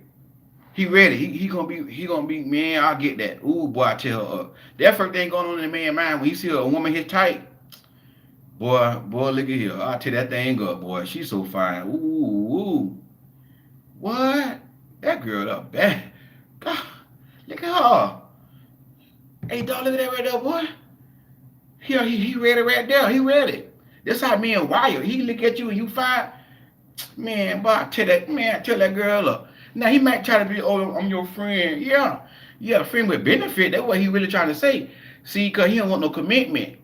He ready. He gonna be man. I get that. Ooh boy, I tell her. That first thing going on in the man's mind when he see a woman his type. Boy, look at here. I tell that thing up, boy. She's so fine. Ooh. What? That girl up bad. God, look at her. Hey, dog, look at that right there, boy. He ready right there. He ready. That's how men wired. He look at you and you fine. Man, boy, tell that girl up. Now, he might try to be, oh, I'm your friend. Yeah, friend with benefit. That's what he really trying to say. See, because he don't want no commitment.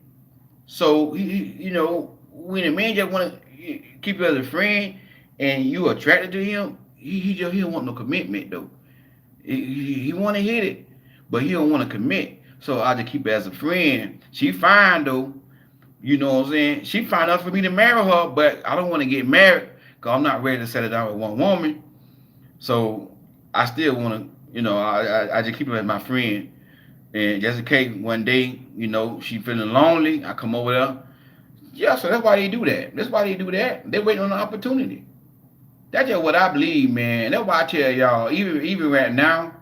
So, when a man just want to keep you as a friend and you attracted to him, he don't want no commitment, though. He want to hit it, but he don't want to commit. So I just keep it as a friend. She fine, though. You know what I'm saying? She fine enough for me to marry her, but I don't want to get married because I'm not ready to settle down with one woman. So I still want to, I just keep her as my friend. And just in case one day, she feeling lonely, I come over there. Yeah, so that's why they do that. That's why they do that. They waiting on an opportunity. That's just what I believe, man. That's why I tell y'all, even right now,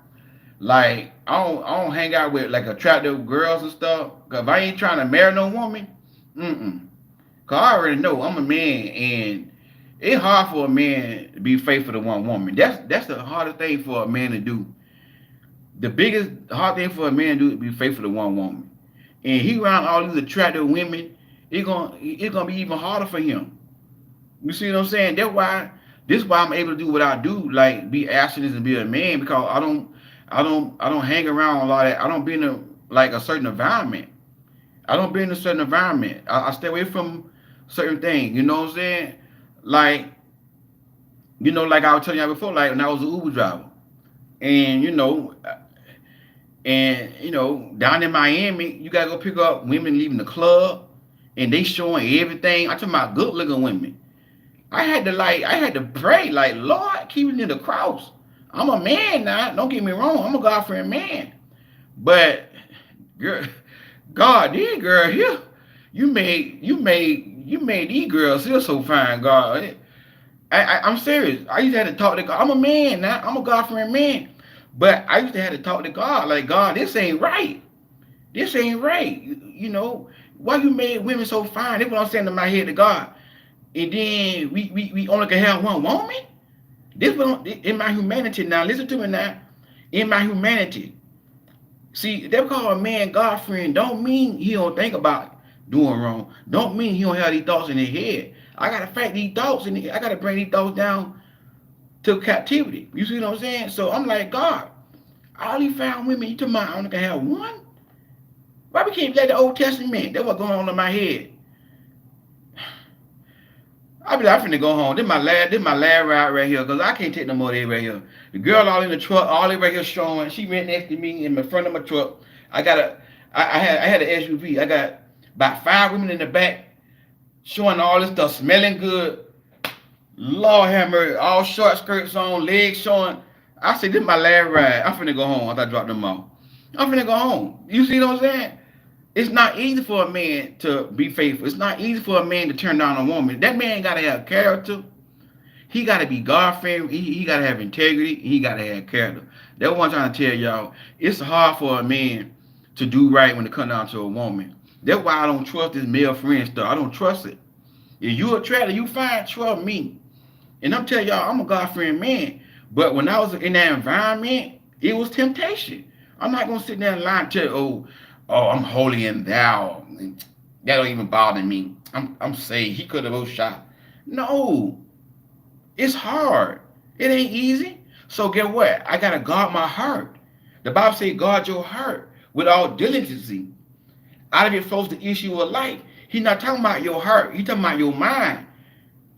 like I don't hang out with like attractive girls and stuff. Cause if I ain't trying to marry no woman, mm. Cause I already know I'm a man, and it's hard for a man to be faithful to one woman. That's the hardest thing for a man to do. The biggest hard thing for a man to do is be faithful to one woman. And he around all these attractive women, it's gonna be even harder for him. You see what I'm saying? This why I'm able to do what I do, like be abstinent and be a man, because I don't hang around a lot of, I don't be in a certain environment. I don't be in a certain environment. I stay away from certain things. You know what I'm saying? Like, like I was telling you before, like when I was an Uber driver. And down in Miami, you gotta go pick up women leaving the club, and they showing everything. I'm talking about good looking women. I had to pray, like, Lord, keep it in the cross. I'm a man now. Don't get me wrong. I'm a God fearing man. But girl, God, these girls here, you made these girls here so fine, God. I'm serious. I used to have to talk to God. I'm a man now. I'm a God fearing man. But I used to have to talk to God, like, God, this ain't right. This ain't right. Why you made women so fine? That's what I'm saying in my head to God. And then we only can have one woman? This one in my humanity now. Listen to me now. In my humanity. See, they call a man God friend. Don't mean he don't think about doing wrong. Don't mean he don't have these thoughts in his head. I gotta fight these thoughts, and I gotta bring these thoughts down to captivity. You see what I'm saying? So I'm like, God, all these found women, you talking about I only can have one? Why we can't let the Old Testament? That's what's going on in my head. I be like, I'm finna go home. This my last ride right here, cause I can't take no more of this right here. The girl all in the truck, all this right here showing. She right next to me in the front of my truck. I had an SUV. I got about 5 women in the back showing all this stuff, smelling good. Lord have mercy, all short skirts on, legs showing. I said, this my last ride. I'm finna go home after I drop them off. I'm finna go home. You see what I'm saying? It's not easy for a man to be faithful. It's not easy for a man to turn down a woman. That man gotta have character. He gotta be God fearing. He gotta have integrity. He gotta have character. That's what I'm trying to tell y'all. It's hard for a man to do right when it comes down to a woman. That's why I don't trust this male friend stuff. I don't trust it. If you attracted, you fine, trust me. And I'm telling y'all, I'm a God fearing man. But when I was in that environment, it was temptation. I'm not gonna sit there and lie and tell you, I'm holy and thou. That don't even bother me. I'm saying he could have both shot. No, it's hard. It ain't easy. So get what? I gotta guard my heart. The Bible says, guard your heart with all diligence. Out of it flows the issue of life. He's not talking about your heart. He's talking about your mind.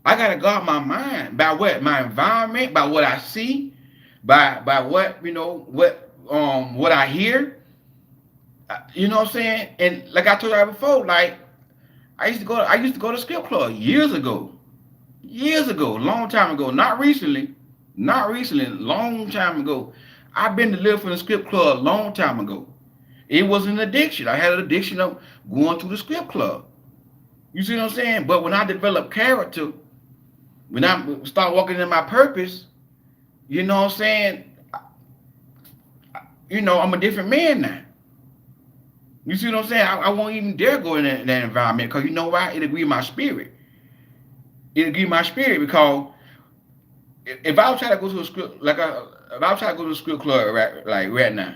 I gotta guard my mind by what? My environment, by what I see, by what what I hear. You know what I'm saying? And like I told you before, like I used to go to strip club years ago. Years ago, long time ago. Not recently. Not recently, long time ago. I've been to live for the strip club a long time ago. It was an addiction. I had an addiction of going to the strip club. You see what I'm saying? But when I developed character, when I start walking in my purpose, you know what I'm saying? I'm a different man now. You see what I'm saying? I won't even dare go in that environment because you know why? It agree with my spirit. It agree with my spirit because if I was trying to go to a script if I was trying to go to a script club right now,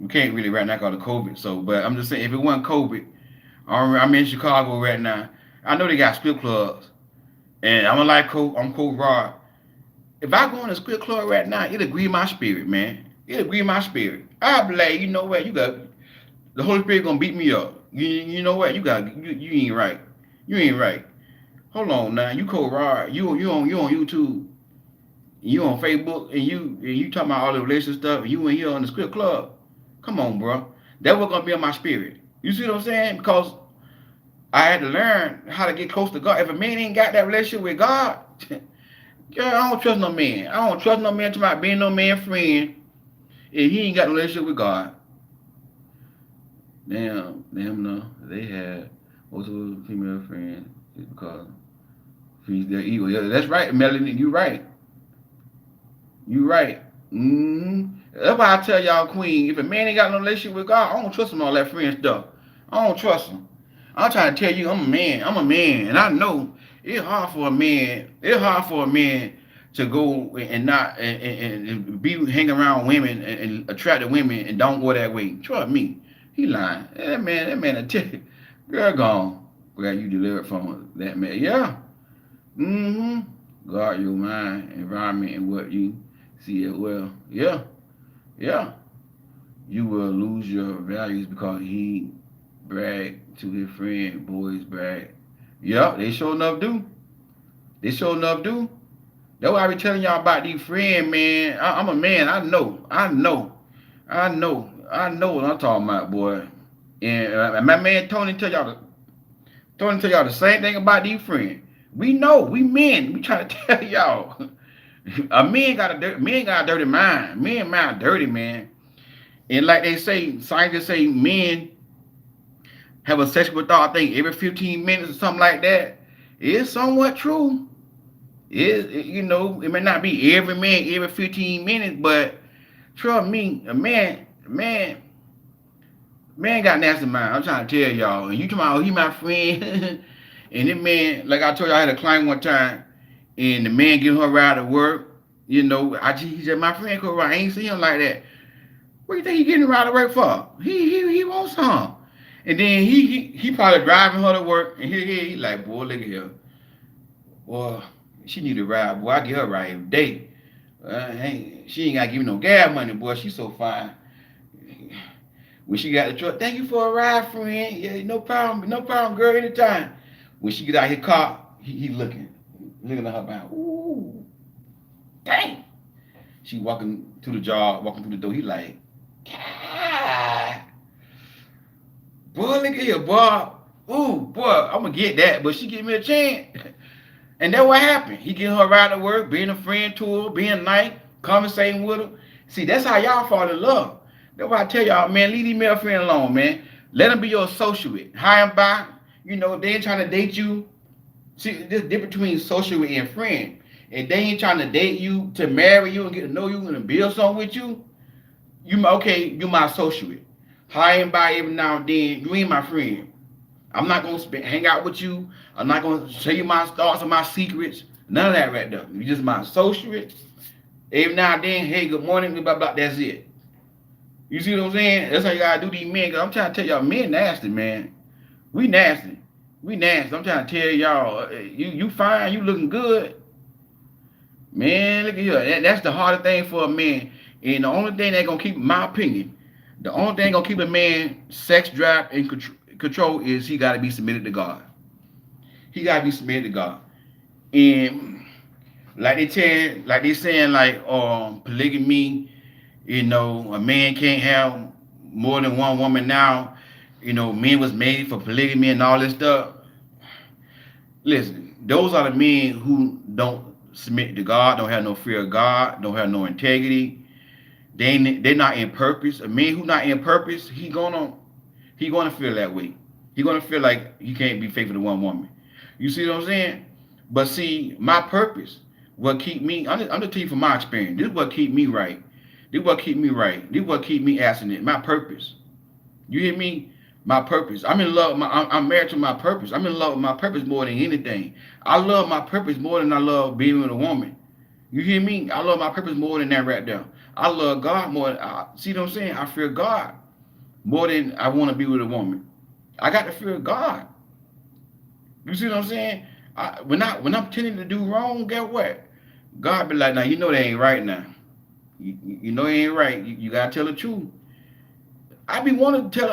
we can't really right now because of COVID. So, but I'm just saying if it wasn't COVID, I'm in Chicago right now. I know they got strip clubs, and I'm Coach Rod. If I go in a strip club right now, it agree with my spirit, man. It agree with my spirit. I be like, you know what? You got the Holy Spirit gonna beat me up. You know what? You ain't right. You ain't right. Hold on now. You Coach Rod. You on YouTube. You on Facebook and you talking about all the relationship stuff. And you in here on the strip club. Come on, bro. That was gonna be in my spirit. You see what I'm saying? Because I had to learn how to get close to God. If a man ain't got that relationship with God, girl, I don't trust no man. I don't trust no man to about being no man friend if he ain't got a relationship with God. Damn no. They had multiple female friends because they're evil. Yeah, that's right, Melanie. You right. You right. That's why I tell y'all, Queen, if a man ain't got no relationship with God, I don't trust him all that friend stuff. I don't trust him. I'm trying to tell you, I'm a man. I'm a man, and I know it's hard for a man. It's hard for a man to go and not and be hanging around women and attract the women and don't go that way. Trust me, he lying. That man, I tell you, girl gone. Girl, you delivered from that man. Yeah. Mm-hmm. Guard your mind, environment, and what you see as well. Yeah. Yeah. You will lose your values because he brag to his friend. Boys brag. Yeah, they sure enough do. They sure enough do. That's why I be telling y'all about these friends, man. I'm a man. I know. I know. I know. I know what I'm talking about, boy. And my man Tony tell y'all the same thing about these friends. We know. We men. We trying to tell y'all. A man got a dirty mind. Men mind dirty, man. And like they say, scientists say men have a sexual thought, I think, every 15 minutes or something like that. It's somewhat true. It may not be every man every 15 minutes, but trust me, man got nasty mind. I'm trying to tell y'all. And you talking about, oh, he my friend. And this man, like I told you, I had a client one time, and the man giving her a ride to work. He said, my friend could ride. I ain't seen him like that. What do you think he getting a ride to work for? He wants some. And then he probably driving her to work, and he like, boy, look at here. Boy, she need a ride. Boy, I get her a ride every day. She ain't got to give me no gas money, boy. She so fine. When she got the truck, thank you for a ride, friend. Yeah, no problem, girl, anytime. When she get out his car, he looking at her back. Ooh, dang. She walking to the job, walking through the door. He like, God. Boy, look at here, boy. Ooh, boy, I'm gonna get that. But she give me a chance. And that's what happened. He getting her right to work, being a friend to her, being nice, conversating with her. See, that's how y'all fall in love. That's why I tell y'all, man, leave these male friends alone, man. Let them be your associate. Hire them by. If they ain't trying to date you. See, there's a difference between associate and friend. If they ain't trying to date you to marry you and get to know you and to build something with you, you my associate. Hire him by every now and then. You ain't my friend. I'm not gonna hang out with you. I'm not gonna show you my thoughts and my secrets. None of that right there. You just my associate. Every now and then, hey, good morning, blah blah. That's it. You see what I'm saying? That's how you gotta do these men. Cause I'm trying to tell y'all, men nasty, man. We nasty. We nasty. I'm trying to tell y'all, you fine, you looking good, man. Look at here. That's the hardest thing for a man. And the only thing that gonna keep, my opinion, the only thing gonna keep a man sex drive and control is he gotta be submitted to God. He gotta be submitted to God. And like they saying like polygamy, a man can't have more than one woman now. Men was made for polygamy and all this stuff. Listen, those are the men who don't submit to God, don't have no fear of God, don't have no integrity. They're not in purpose. A man who not in purpose, he gonna feel that way. He gonna feel like he can't be faithful to one woman. You see what I'm saying? But see, my purpose, what keep me, I'm just telling you from my experience. This is what keep me right. This is what keep me right. This is what keep me abstinent. My purpose. You hear me? My purpose. I'm in love. I'm married to my purpose. I'm in love with my purpose more than anything. I love my purpose more than I love being with a woman. You hear me? I love my purpose more than that right there. I love God more. See what I'm saying? I fear God more than I want to be with a woman. I got to fear God. You see what I'm saying? When I'm tending to do wrong, get what? God be like, now you know that ain't right now. You know it ain't right. You gotta tell the truth. I be wanting to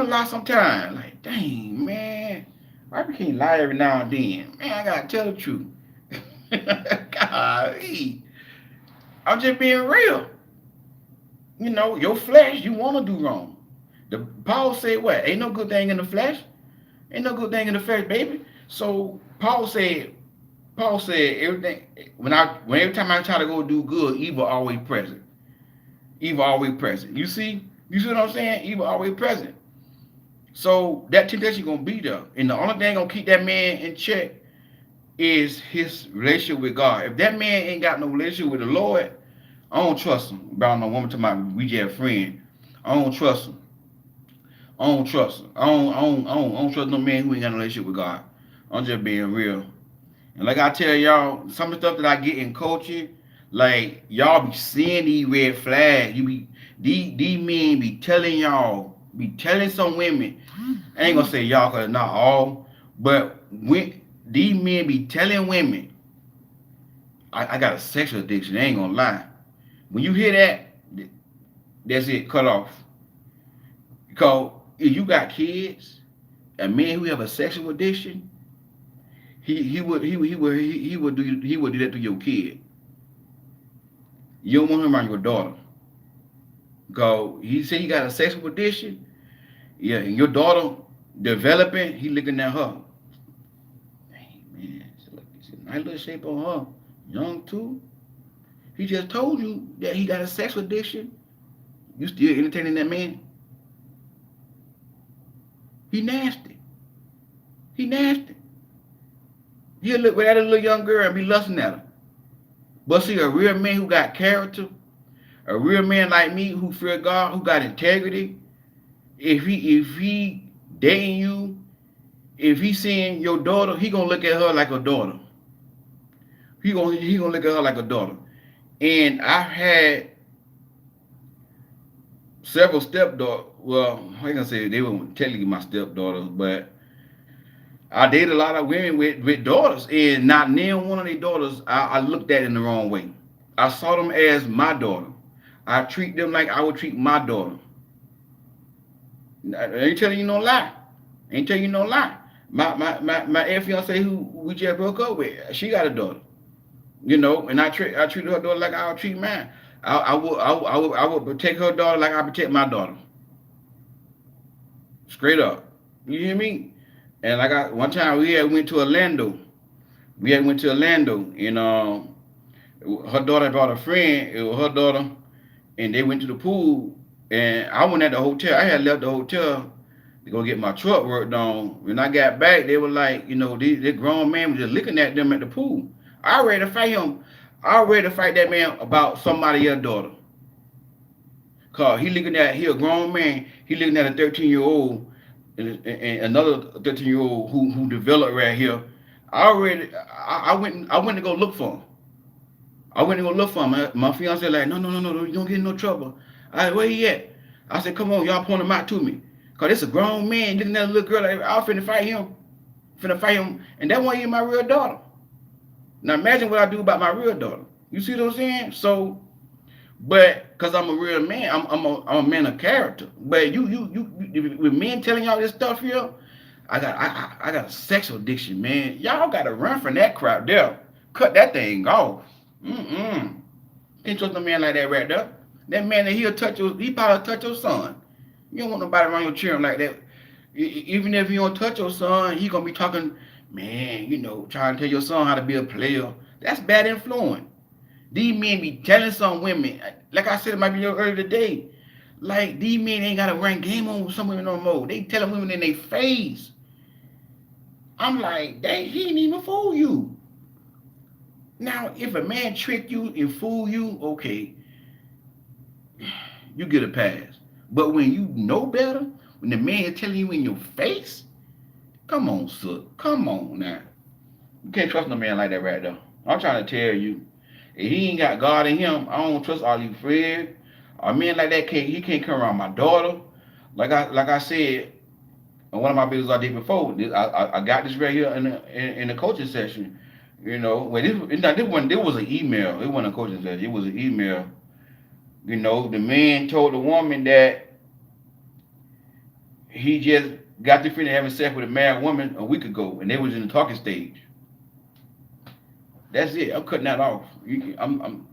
lie sometimes. Like, dang, man. I can't lie every now and then. Man, I gotta tell the truth. God, I'm just being real. Your flesh, you want to do wrong. Paul said what? Ain't no good thing in the flesh. Ain't no good thing in the flesh, baby. So Paul said everything when every time I try to go do good, evil always present. Evil always present. You see what I'm saying? Evil always present. So that temptation gonna be there. And the only thing gonna keep that man in check is his relationship with God. If that man ain't got no relationship with the Lord, I don't trust him. About no woman to my we just friend. I don't trust him. I don't trust him. I don't trust no man who ain't got no relationship with God. I'm just being real. And like I tell y'all, some of the stuff that I get in coaching, like y'all be seeing these red flags. You be these men be telling y'all, be telling some women. I ain't gonna say y'all cause not all, but when these men be telling women, I got a sexual addiction. I ain't gonna lie. When you hear that, that's it. Cut off. Because if you got kids, a man who have a sexual addiction, he would do that to your kid. You don't want him around your daughter. Because he said he got a sexual addiction. Yeah, and your daughter developing, he looking at her. Hey man, it's a nice little shape on her. Young too. He just told you that he got a sexual addiction. You still entertaining that man? He nasty. He nasty. He'll look at a little young girl and be lusting at her. But see, a real man who got character, a real man like me who fear God, who got integrity, if he dating you, if he seeing your daughter, he gonna look at her like a daughter. He gonna look at her like a daughter. And I've had several stepdaughters. Well, I ain't gonna say they were technically my stepdaughters, but I dated a lot of women with daughters, and not near one of their daughters I looked at in the wrong way. I saw them as my daughter. I treat them like I would treat my daughter. I ain't telling you no lie. Ain't telling you no lie. My ex fiance who we just broke up with, she got a daughter. You know, and I treated her daughter like I would treat mine. I would protect her daughter like I protect my daughter. Straight up. You hear me? And like one time we had went to Orlando. We had went to Orlando, and her daughter brought a friend. It was her daughter, and they went to the pool. And I went at the hotel. I had left the hotel to go get my truck worked on. When I got back, they were like, you know, this grown man was just looking at them at the pool. I ready to fight him. I ready to fight that man about somebody else's daughter. Cause he a grown man. He looking at a 13-year-old and another 13-year-old who developed right here. I went to go look for him. I went to go look for him. My fiance like, no, you don't get in no trouble. I said, where he at? I said, come on, y'all point him out to me. Cause this a grown man looking at a little girl like, I'm finna fight him. And that wasn't even my real daughter. Now imagine what I do about my real daughter. You see what I'm saying? So, but cause I'm a real man, I'm a man of character. But you with men telling y'all this stuff here, I got a sexual addiction, man. Y'all gotta run from that crap there. Cut that thing off. Mm-mm. Can't trust no man like that right there. That man that he probably touch your son. You don't want nobody around your children like that. Even if you don't touch your son, he gonna be talking, man, you know, trying to tell your son how to be a player. That's bad influence. These men be telling some women, like I said, it might be earlier today, like these men ain't got to run game on some women no more. They telling women in their face. I'm like, dang, he ain't even fool you. Now, if a man trick you and fool you, okay, you get a pass. But when you know better, when the man is telling you in your face, come on, sir. Come on now. You can't trust no man like that right there. I'm trying to tell you. If he ain't got God in him, I don't trust all you Fred. A man like that can't come around my daughter. Like I said, in one of my videos I did before, I got this right here in the coaching session. You know, when this was an email. It wasn't a coaching session. It was an email. You know, the man told the woman that he just got the feeling having sex with a married woman a week ago, and they was in the talking stage. That's it. I'm cutting that off. I'm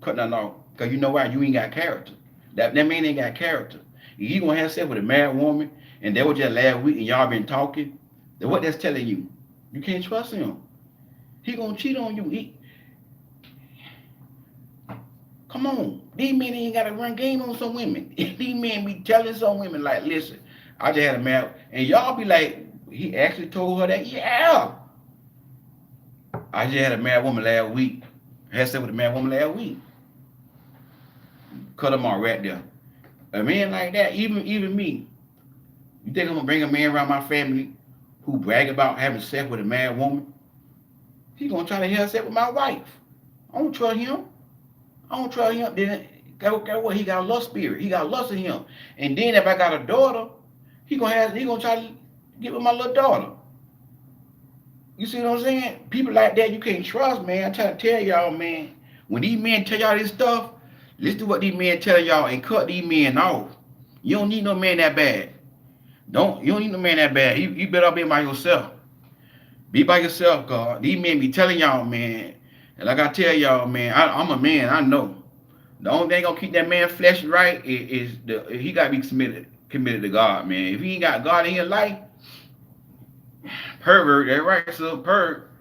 cutting that off. Because you know why? You ain't got character. That man ain't got character. If you gonna have sex with a married woman and that was just last week and y'all been talking, then what that's telling you? You can't trust him. He gonna cheat on you. Come on. These men ain't gotta run game on some women. These men be telling some women like, listen, I just had a married, and y'all be like, he actually told her that? Yeah. I just had a married woman last week. I had sex with a married woman last week. cut them off right there. A man like that, even me, you think I'm gonna bring a man around my family who brag about having sex with a mad woman? He gonna try to have sex with my wife. I don't trust him. I don't trust him. Then guess what? He got a lust spirit. He got lust in him. And then if I got a daughter, he gonna try to get with my little daughter. You see what I'm saying? People like that you can't trust, man. I try to tell y'all, man. When these men tell y'all this stuff, listen to what these men tell y'all and cut these men off. You don't need no man that bad. You don't need no man that bad. You better be by yourself. Be by yourself, God. These men be telling y'all, man. And like I tell y'all, man, I'm a man. I know. The only thing gonna keep that man flesh right is he gotta be committed to God, man. If he ain't got God in his life, pervert, that right, so pervert.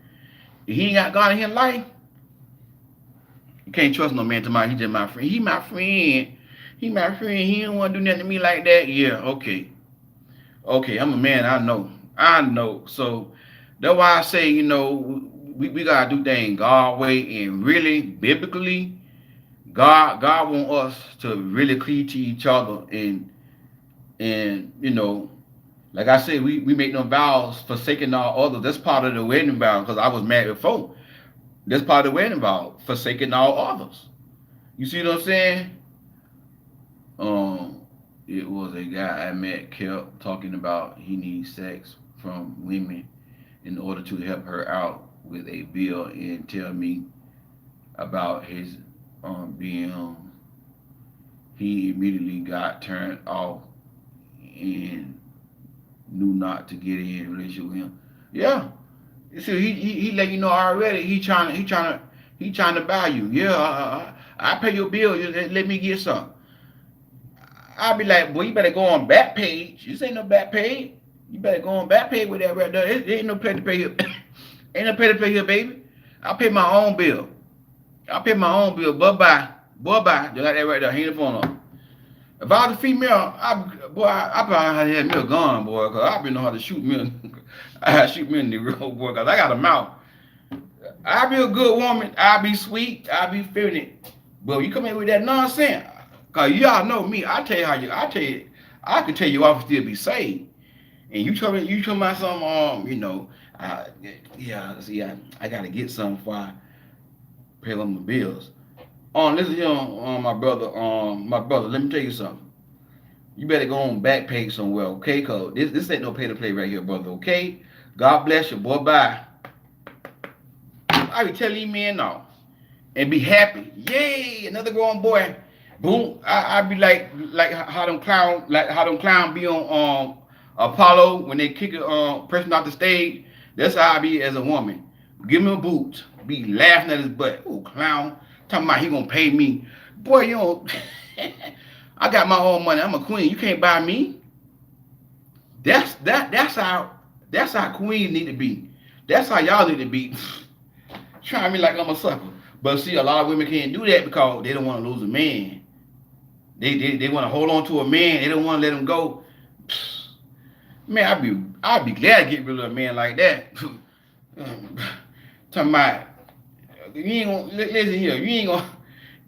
If he ain't got God in his life, you can't trust no man tomorrow. He just my friend. He my friend. He my friend. He don't want to do nothing to me like that. Yeah, okay. Okay, I'm a man. I know. I know. So that's why I say, we gotta do things God way and really biblically. God want us to really cleave to each other and like I said, we make no vows forsaking all others. That's part of the wedding vow because I was married before. That's part of the wedding vow, forsaking all others. You see what I'm saying? Um, it was a guy I met kept talking about he needs sex from women in order to help her out with a bill and tell me about his being he immediately got turned off and knew not to get in a relationship with him. Yeah. See, he let you know already. He trying to buy you. Yeah, I pay your bill. You let me get some. I'll be like, boy, you better go on back page. This ain't no back page. You better go on back page with that right there. It ain't no place to pay here. Ain't no place to pay here, baby. I pay my own bill. I pay my own bill. Bye bye. Bye bye. Just like that right there. Hang the phone up. If I was a female, I probably had me a gun, boy, because I been know how to shoot men. I shoot men in the road, boy, because I got a mouth. I be a good woman. I be sweet. I be feminine. But you come in with that nonsense, because y'all know me. I can tell you I can still be saved. And you tell me some, I, yeah, see, I got to get some before I pay on my bills. Listen here, my brother, let me tell you something. You better go on back page somewhere, okay? Cause this ain't no pay to play right here, brother, okay? God bless you, boy, bye. I be telling you men now. And be happy. Yay, another grown boy. Boom. I be like how them clown be on Apollo when they kick a person off the stage. That's how I be as a woman. Give him a boot. Be laughing at his butt. Oh, clown. Talking about he gonna pay me. Boy, you don't. I got my own money. I'm a queen. You can't buy me. That's how queens need to be. That's how y'all need to be. Trying me like I'm a sucker. But see, a lot of women can't do that because they don't want to lose a man. They want to hold on to a man. They don't want to let him go. Man, I'd be glad to get rid of a man like that. Talking about you ain't gonna listen here. You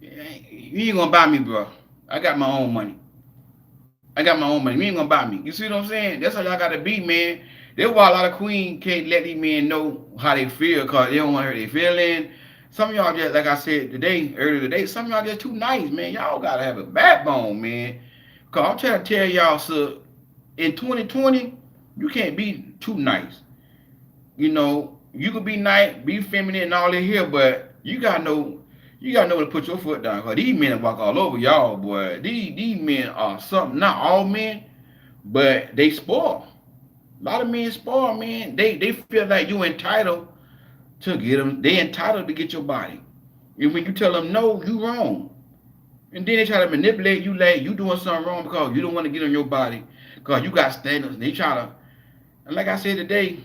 ain't gonna buy me, bro. I got my own money. I got my own money. You ain't gonna buy me. You see what I'm saying? That's how y'all gotta be, man. That's why a lot of queens can't let these men know how they feel because they don't want to hurt their feelings. Some of y'all just, like I said earlier today, some of y'all just too nice, man. Y'all gotta have a backbone, man. Cause I'm trying to tell y'all, so in 2020, you can't be too nice. You could be nice, be feminine and all that here, but you gotta know where to put your foot down. Cause these men walk all over y'all, boy. These men are something. Not all men, but they spoil. A lot of men spoil, man. They feel like you entitled to get them. They entitled to get your body. And when you tell them no, you wrong. And then they try to manipulate you like you doing something wrong because you don't want to get on your body because you got standards. And they try to, and like I said today,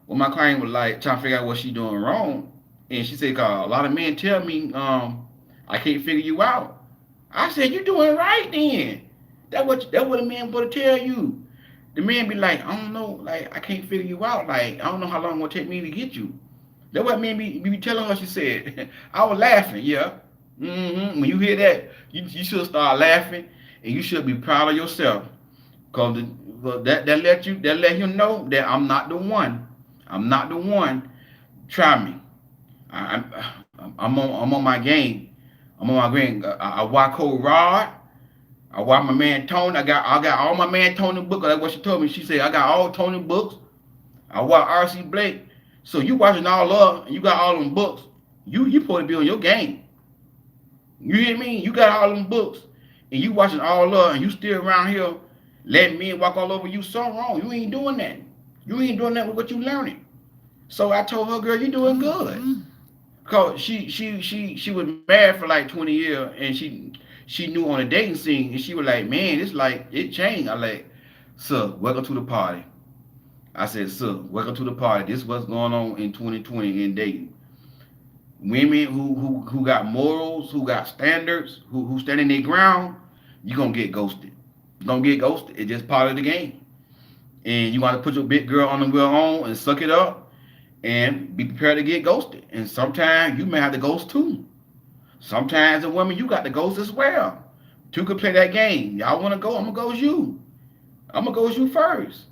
when my client was like trying to figure out what she doing wrong, and she said, "Cause a lot of men tell me, I can't figure you out." I said, "You doing right then? That what a man would tell you." The man be like, "I don't know, like I can't figure you out. Like I don't know how long it will take me to get you." That's what man be telling her. She said, I was laughing, yeah. When you hear that, you should start laughing, and you should be proud of yourself, cause that let him know that I'm not the one. I'm not the one. Try me. I, I'm on my game. I'm on my game. I watch Cold Rod. I watch my man Tony. I got all my man Tony books. That's what she told me. She said I got all Tony books. I watch R.C. Blake. So you watching all of, and you got all them books. You supposed to be on your game. You hear me? You got all them books, and you watching all of, and you still around here letting men walk all over you. So wrong. You ain't doing that. You ain't doing that with what you learning. So I told her, girl, you doing good. Cause she was married for like 20 years, and she knew on the dating scene, and she was like, man, it's like it changed. I like, sir, welcome to the party. I said, sir, welcome to the party. This is what's going on in 2020 in dating. Women who got morals, who got standards, who standing their ground, you gonna get ghosted. You gonna get ghosted. It's just part of the game. And you gotta put your big girl on the wheel on and suck it up and be prepared to get ghosted. And sometimes you may have to ghost too. Sometimes a woman you got to ghost as well. Two could play that game. Y'all wanna go? I'm gonna ghost you. I'm gonna ghost you first.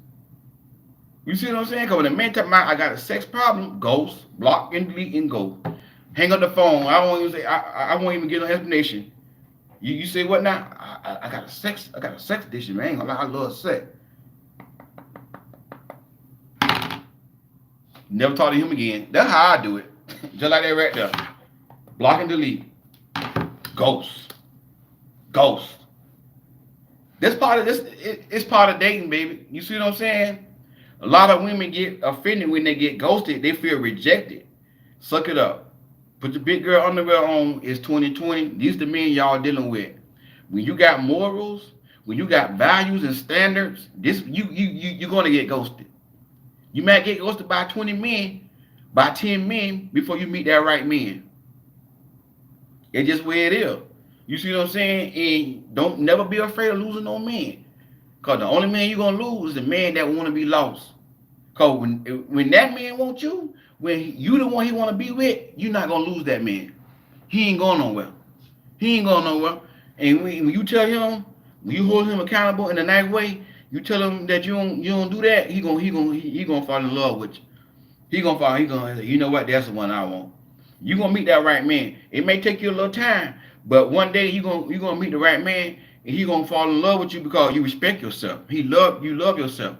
You see what I'm saying? Because when a man tell me I got a sex problem, ghost, block and delete and go. Hang up the phone. I won't even say. I won't even get no explanation. You say what now? I got a sex. I got a sex addiction, man. I love sex. Never talk to him again. That's how I do it. Just like that right there. Block and delete. Ghost. Ghost. This part of this. It's part of dating, baby. You see what I'm saying? A lot of women get offended when they get ghosted. They feel rejected. Suck it up. Put your big girl underwear on. It's 2020. These the men y'all dealing with. When you got morals, when you got values and standards, this you're gonna get ghosted. You might get ghosted by 20 men, by 10 men before you meet that right man. It's just where it is. You see what I'm saying? And don't never be afraid of losing no man. Cause the only man you're gonna lose is the man that wanna be lost. Cause when that man wants you, when you the one he wanna be with, you're not gonna lose that man. He ain't going nowhere. He ain't going nowhere. And when you tell him, when you hold him accountable in a nice way, you tell him that you don't do that, he gonna fall in love with you. He gonna say, you know what, that's the one I want. You gonna meet that right man. It may take you a little time, but one day you gonna meet the right man, and he gonna fall in love with you because you respect yourself. You love yourself.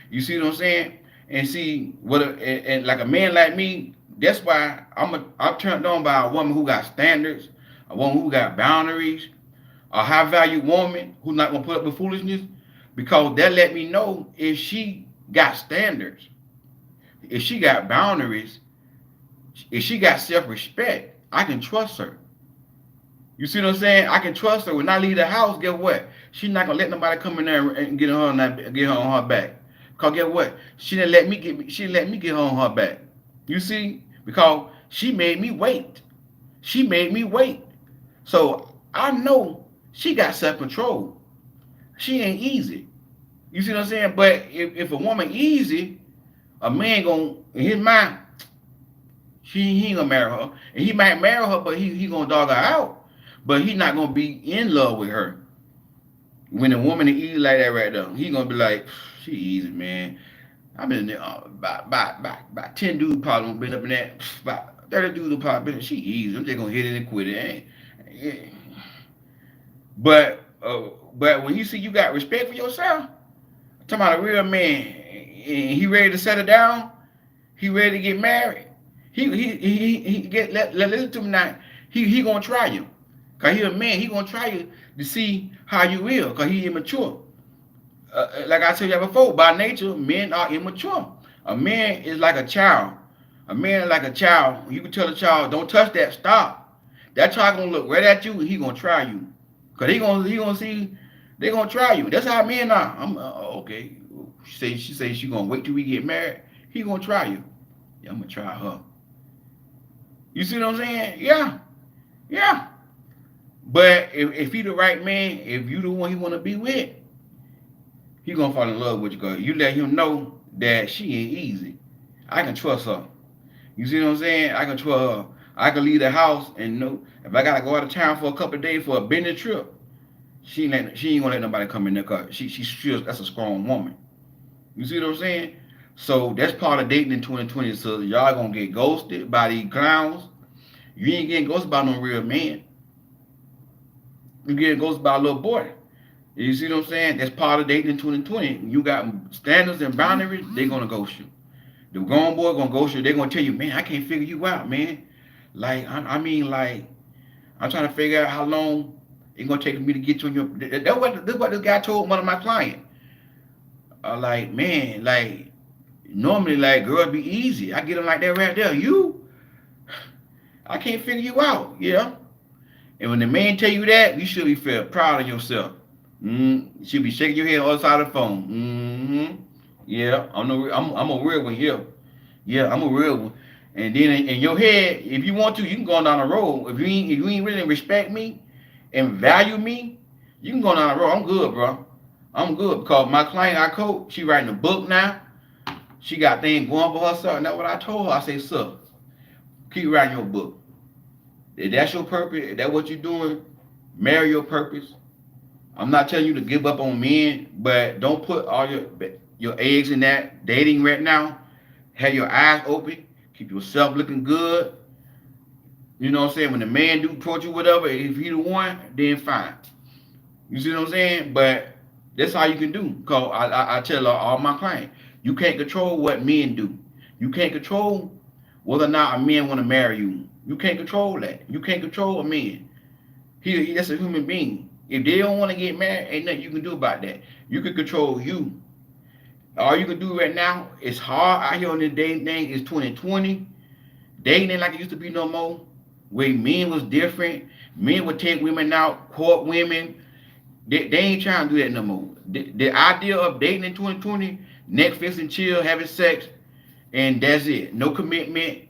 You see what I'm saying? And see and like a man like me, that's why I'm turned on by a woman who got standards, a woman who got boundaries, a high value woman who's not gonna put up with foolishness, because that let me know if she got standards, if she got boundaries, if she got self respect, I can trust her. You see what I'm saying? I can trust her. When I leave the house, guess what? She's not gonna let nobody come in there and get her on her back. Cause guess what? She didn't let me get her on her back. You see? Because she made me wait. She made me wait. So I know she got self control. She ain't easy. You see what I'm saying? But if a woman easy, a man gonna in his mind, he ain't gonna marry her. And he might marry her, but he gonna dog her out. But he not gonna be in love with her. When a woman is easy like that right there, he gonna be like, she easy, man. I've been there about 10 dudes probably been up in that. About 30 dudes probably been. She easy. I'm just gonna hit it and quit it. Yeah. But when you see you got respect for yourself, I'm talking about a real man, and he ready to settle down, he ready to get married. He get listen to me now. He gonna try you, cause he a man. He gonna try you to see how you will, cause he immature. Like I told you before, by nature, men are immature. A man is like a child. A man is like a child. You can tell a child, don't touch that, stop. That child gonna look right at you and he gonna try you. Cause he gonna see they gonna try you. That's how men are. I'm okay. She say she gonna wait till we get married. He gonna try you. Yeah, I'm gonna try her. You see what I'm saying? Yeah, yeah. But if he the right man, if you the one he wanna be with, he gonna fall in love with you. Cause you let him know that she ain't easy. I can trust her. You see what I'm saying? I can trust her. I can leave the house and know if I gotta go out of town for a couple of days for a business trip, she ain't gonna let nobody come in there. Cause that's a strong woman. You see what I'm saying? So that's part of dating in 2020. So y'all gonna get ghosted by these clowns. You ain't getting ghosted by no real man. You getting ghosted by a little boy. You see what I'm saying? That's part of dating in 2020. You got standards and boundaries. They gonna ghost you. The grown boy gonna ghost you. They gonna tell you, man, I can't figure you out, man. Like I mean, like I'm trying to figure out how long it's gonna take me to get you in your. That's what this guy told one of my clients. Like man, like normally like girls be easy. I get them like that right there. I can't figure you out. Yeah. And when the man tell you that, you should be feel proud of yourself. You should be shaking your head on the other side of the phone. Yeah, I'm a real one. Yeah, yeah, I'm a real one. And then in your head, if you want to, you can go down the road. If you ain't really respect me and value me, you can go down the road. I'm good, bro. I'm good because my client I coach, she writing a book now. She got things going for herself. And that's what I told her. I say, sir, keep writing your book. If that's your purpose, if that's what you're doing, marry your purpose. I'm not telling you to give up on men, but don't put all your eggs in that dating right now. Have your eyes open. Keep yourself looking good. You know what I'm saying? When the man do approach you, whatever, if he the one, then fine. You see what I'm saying? But that's how you can do. Cause I tell all my clients, you can't control what men do. You can't control whether or not a man want to marry you. You can't control that. You can't control a man. He that's a human being. If they don't want to get married, ain't nothing you can do about that. You can control you. All you can do right now is hard out here on this dating thing. It's 2020. Dating ain't like it used to be no more. Where men was different. Men would take women out, court women. They ain't trying to do that no more. The idea of dating in 2020, Netflix and chill, having sex, and that's it. No commitment.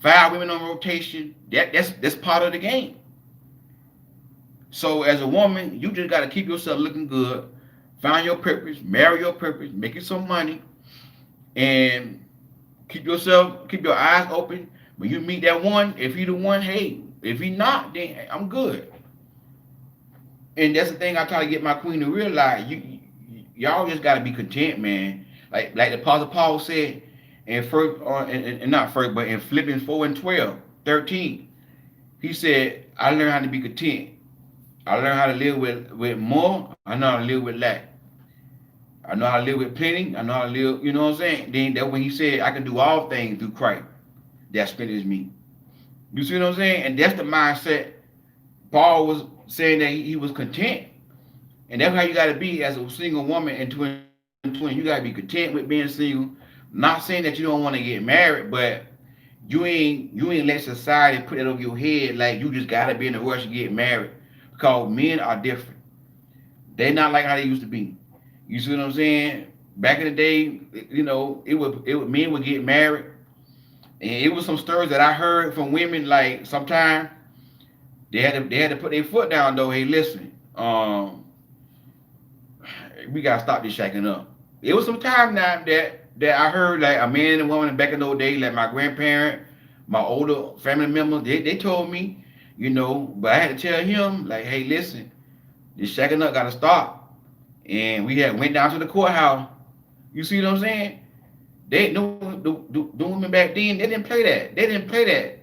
5 women on rotation. That's part of the game. So as a woman, you just gotta keep yourself looking good, find your purpose, marry your purpose, making some money, and keep your eyes open. When you meet that one, if he the one, hey. If he not, then I'm good. And that's the thing I try to get my queen to realize. Y'all just gotta be content, man. Like the Apostle Paul said in first, and not first, but in Philippians 4 and 12, 13, he said, I learned how to be content. I learned how to live with more. I know how to live with lack. I know how to live with plenty. I know how to live, you know what I'm saying? Then that when he said, I can do all things through Christ that strengthens me. You see what I'm saying? And that's the mindset Paul was saying that he was content. And that's how you got to be as a single woman in 2020. You got to be content with being single. Not saying that you don't want to get married, but you ain't let society put it over your head like you just got to be in a rush to get married. Because men are different. They're not like how they used to be. You see what I'm saying? Back in the day, it would men would get married, and it was some stories that I heard from women. Like sometimes they had to put their foot down though. Hey, listen, we gotta stop this shacking up. It was some time now that I heard like a man and a woman back in those days, like my grandparent, my older family members, they told me, but I had to tell him like, hey, listen, this shacking up gotta stop. And we had went down to the courthouse. You see what I'm saying? They the women back then, they didn't play that. They didn't play that.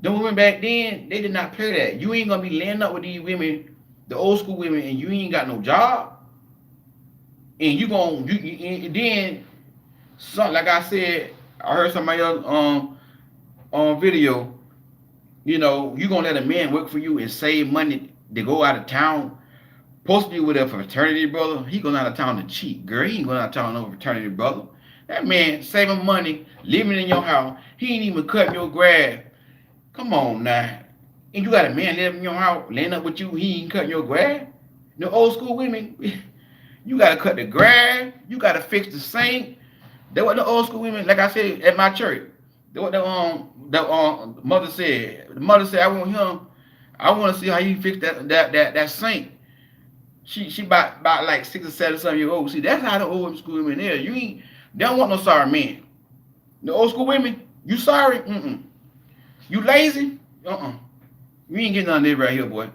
The women back then, they did not play that. You ain't gonna be laying up with these women, the old school women, and you ain't got no job. And and then some, like I said, I heard somebody else on video. You gonna let a man work for you and save money to go out of town. Supposed to be with a fraternity brother. He going out of town to cheat. Girl, he ain't going out of town no fraternity brother. That man saving money, living in your house. He ain't even cut your grass. Come on now. And you got a man living in your house, laying up with you, he ain't cutting your grass. The old school women, you gotta cut the grass, you gotta fix the sink. That what the old school women, like I said at my church. That what the mother said. The mother said, I want to see how you fix that sink. She about like 6 or 7 years old. See, that's how the old school women is. They don't want no sorry men. The old school women, you sorry? Mm-mm. You lazy? You ain't getting none of this right here, boy.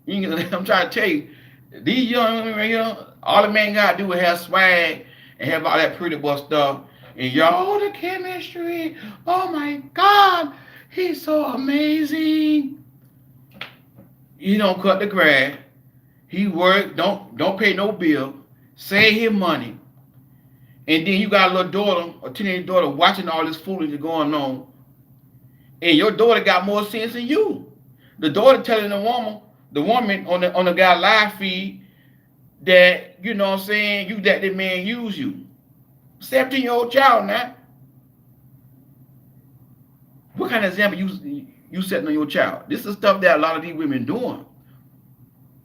You ain't getting, I'm trying to tell you, these young women right here, all the man gotta do is have swag and have all that pretty boy stuff. And y'all, oh, the chemistry. Oh my God, he's so amazing. He don't cut the grass. He work, don't pay no bill, save his money, and then you got a little daughter, a teenage daughter, watching all this foolishness going on, and your daughter got more sense than you. The daughter telling the woman on the guy live feed that you know what I'm saying you let that man use you. 17-year-old child now. What kind of example you setting on your child? This is stuff that a lot of these women doing.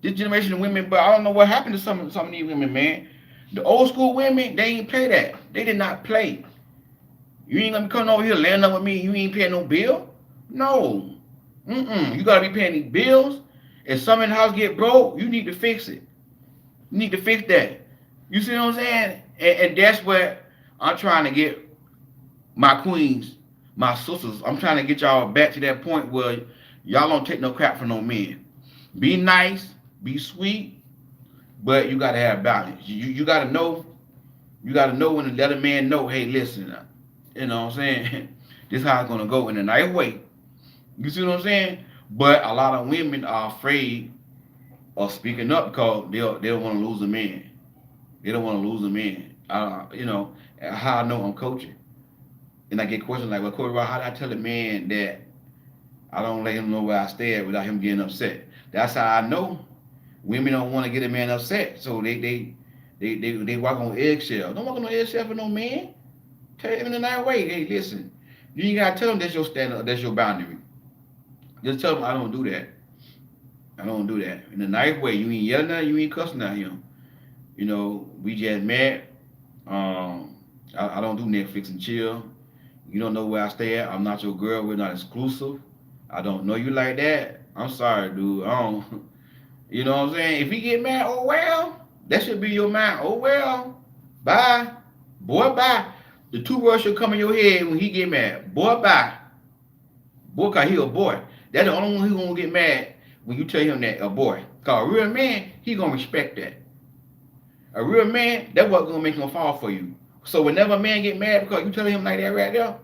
This generation of women, but I don't know what happened to some of these women, man. The old school women, they ain't play that. They did not play. You ain't gonna be coming over here laying up with me. You ain't paying no bill. No. You gotta be paying these bills. If something in the house get broke, you need to fix it. You need to fix that. You see what I'm saying? And that's what I'm trying to get my queens, my sisters. I'm trying to get y'all back to that point where y'all don't take no crap from no men. Be nice, be sweet, but you gotta have balance. You gotta know. You gotta know when to let a man know. Hey, listen. You know what I'm saying? This how it's gonna go in a nice way. You see what I'm saying? But a lot of women are afraid of speaking up because they don't want to lose a man. They don't want to lose a man. How I know I'm coaching. And I get questions like, well, Corey, how do I tell a man that I don't let him know where I stand without him getting upset? That's how I know women don't want to get a man upset. So they walk on eggshell. Don't walk on eggshell for no man. Tell him in a nice way. Hey, listen, you ain't gotta tell him that's your standard, that's your boundary. Just tell him I don't do that. I don't do that. In a nice way. You ain't yelling at him, you ain't cussing at him. We just met. I don't do Netflix and chill. You don't know where I stay at. I'm not your girl. We're not exclusive. I don't know you like that. I'm sorry, dude. I don't. You know what I'm saying? If he get mad, oh well. That should be your mind. Oh well. Bye. Boy, bye. The two words should come in your head when he get mad. Boy, bye. Boy, cause he a boy. That's the only one who gonna get mad when you tell him that a boy. Cause a real man, he gonna respect that. A real man, that's what gonna make him fall for you. So whenever a man get mad because you tell him like that right there,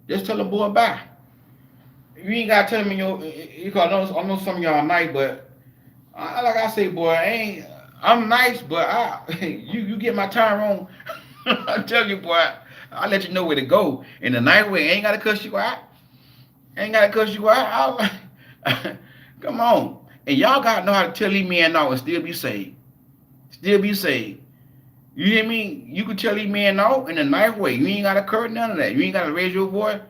just tell him boy bye. You ain't gotta tell him in your. Cause I know some of y'all nice, but like I say, boy, I'm nice, but you get my time wrong. I tell you, boy, I'll let you know where to go in a nice way. Ain't gotta cuss you out. Ain't gotta cuss you out. Come on. And y'all gotta know how to tell these men no and still be saved. Still be saved. You hear me? You can tell these men no in a nice way. You ain't gotta curse none of that. You ain't gotta raise your voice.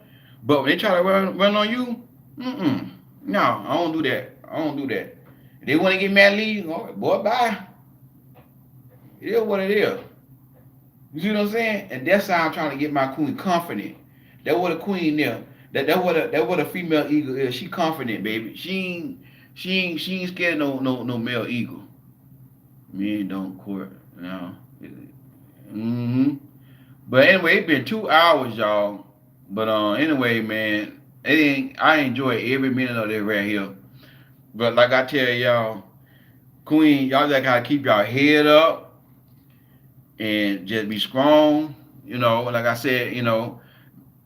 But when they try to run on you, no, I don't do that. I don't do that. If they want to get mad at you, all right, boy, bye. It is what it is. You see what I'm saying? And that's how I'm trying to get my queen confident. That's what a queen is. That what a female eagle is. She confident, baby. She ain't scared of no male eagle. Men don't court. No. But anyway, it's been 2 hours, y'all. But anyway, man, I enjoy every minute of it right here. But like I tell y'all, Queen, y'all just gotta keep y'all head up and just be strong. Like I said,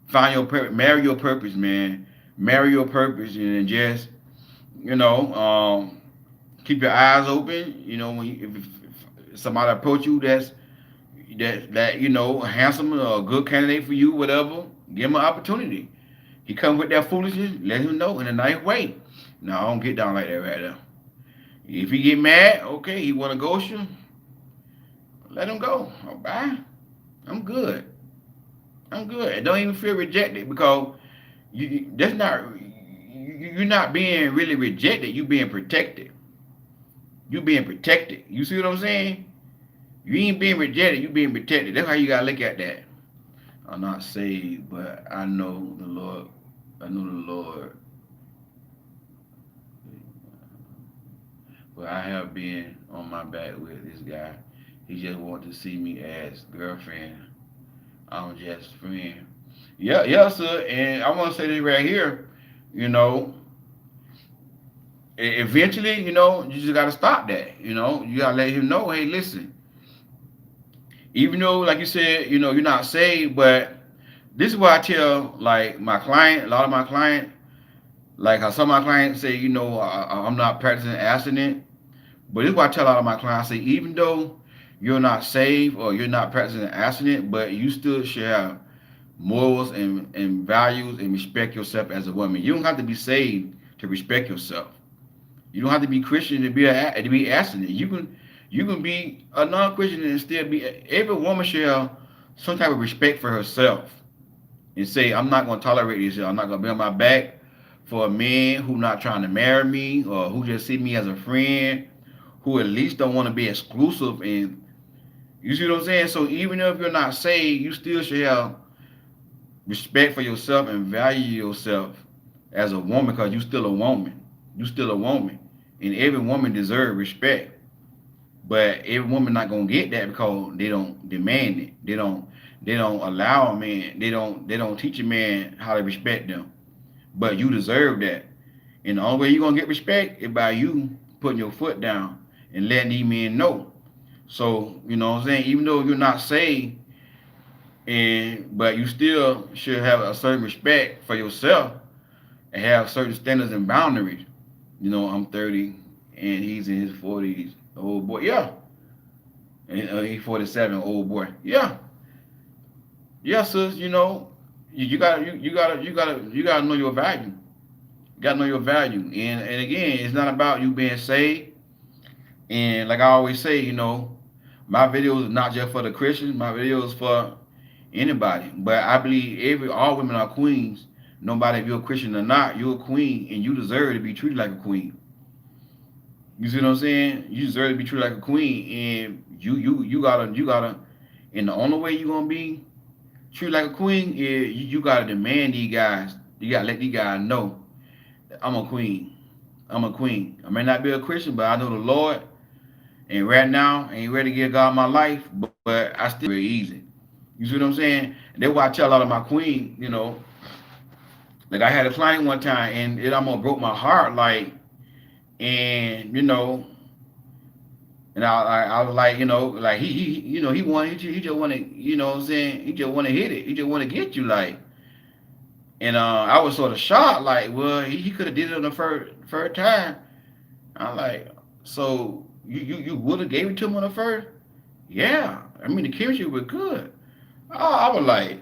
find your purpose, marry your purpose, man. Marry your purpose, and just you know, keep your eyes open. When if somebody approach you that handsome or a good candidate for you, whatever, give him an opportunity. He come with that foolishness, let him know in a nice way. No, I don't get down like that right there. If he get mad, okay, he want to ghost you, let him go. Oh, bye. I'm good. I'm good. And don't even feel rejected because you're not being really rejected. You being protected. You being protected. You see what I'm saying? You ain't being rejected. You being protected. That's how you gotta look at that. I'm not saved, but I know the Lord. I know the Lord. But I have been on my back with this guy. He just wanted to see me as girlfriend. I'm just friend. Yeah, yeah, sir. And I want to say this right here. You know, eventually, you just gotta stop that. You gotta let him know, hey, listen. Even though, like you said, you're not saved, but this is what I tell like my client, a lot of my client, like how some of my clients say, I'm not practicing abstinence. But this is what I tell a lot of my clients. I say, even though you're not saved or you're not practicing abstinence, but you still should have morals and values and respect yourself as a woman. You don't have to be saved to respect yourself. You don't have to be Christian to be abstinent. You can be a non-Christian and still be. Every woman should have some type of respect for herself and say, I'm not going to tolerate this. I'm not going to be on my back for a man who not trying to marry me or who just see me as a friend, who at least don't want to be exclusive. And you see what I'm saying? So even if you're not saved, you still should have respect for yourself and value yourself as a woman because you still a woman. You still a woman. And every woman deserves respect. But every woman not gonna get that because they don't demand it. They don't allow a man. They don't teach a man how to respect them. But you deserve that. And the only way you're gonna get respect is by you putting your foot down and letting these men know. So, you know what I'm saying? Even though you're not saved, but you still should have a certain respect for yourself and have certain standards and boundaries. I'm 30 and he's in his 40s. Old boy, yeah. And he's 47, old boy. Yeah. Yeah, sis, you gotta know your value. You gotta know your value. And again, it's not about you being saved. And like I always say, my videos is not just for the Christians, my videos for anybody. But I believe all women are queens. No matter if you're a Christian or not, you're a queen and you deserve to be treated like a queen. You see what I'm saying? You deserve to be treated like a queen, and you gotta, and the only way you're gonna be treated like a queen is you gotta demand these guys. You gotta let these guys know that I'm a queen. I'm a queen. I may not be a Christian, but I know the Lord. And right now, I ain't ready to give God my life, but I still very easy. You see what I'm saying? And that's why I tell a lot of my queen, like I had a client one time, and it almost broke my heart, like, and and I was like, like he just want to, what I'm saying, he just want to hit it, he just want to get you, like, and I was sort of shocked, like, well, he could have did it on the first time. I'm like, so you would have gave it to him on the first? Yeah, I mean the chemistry was good. I was like,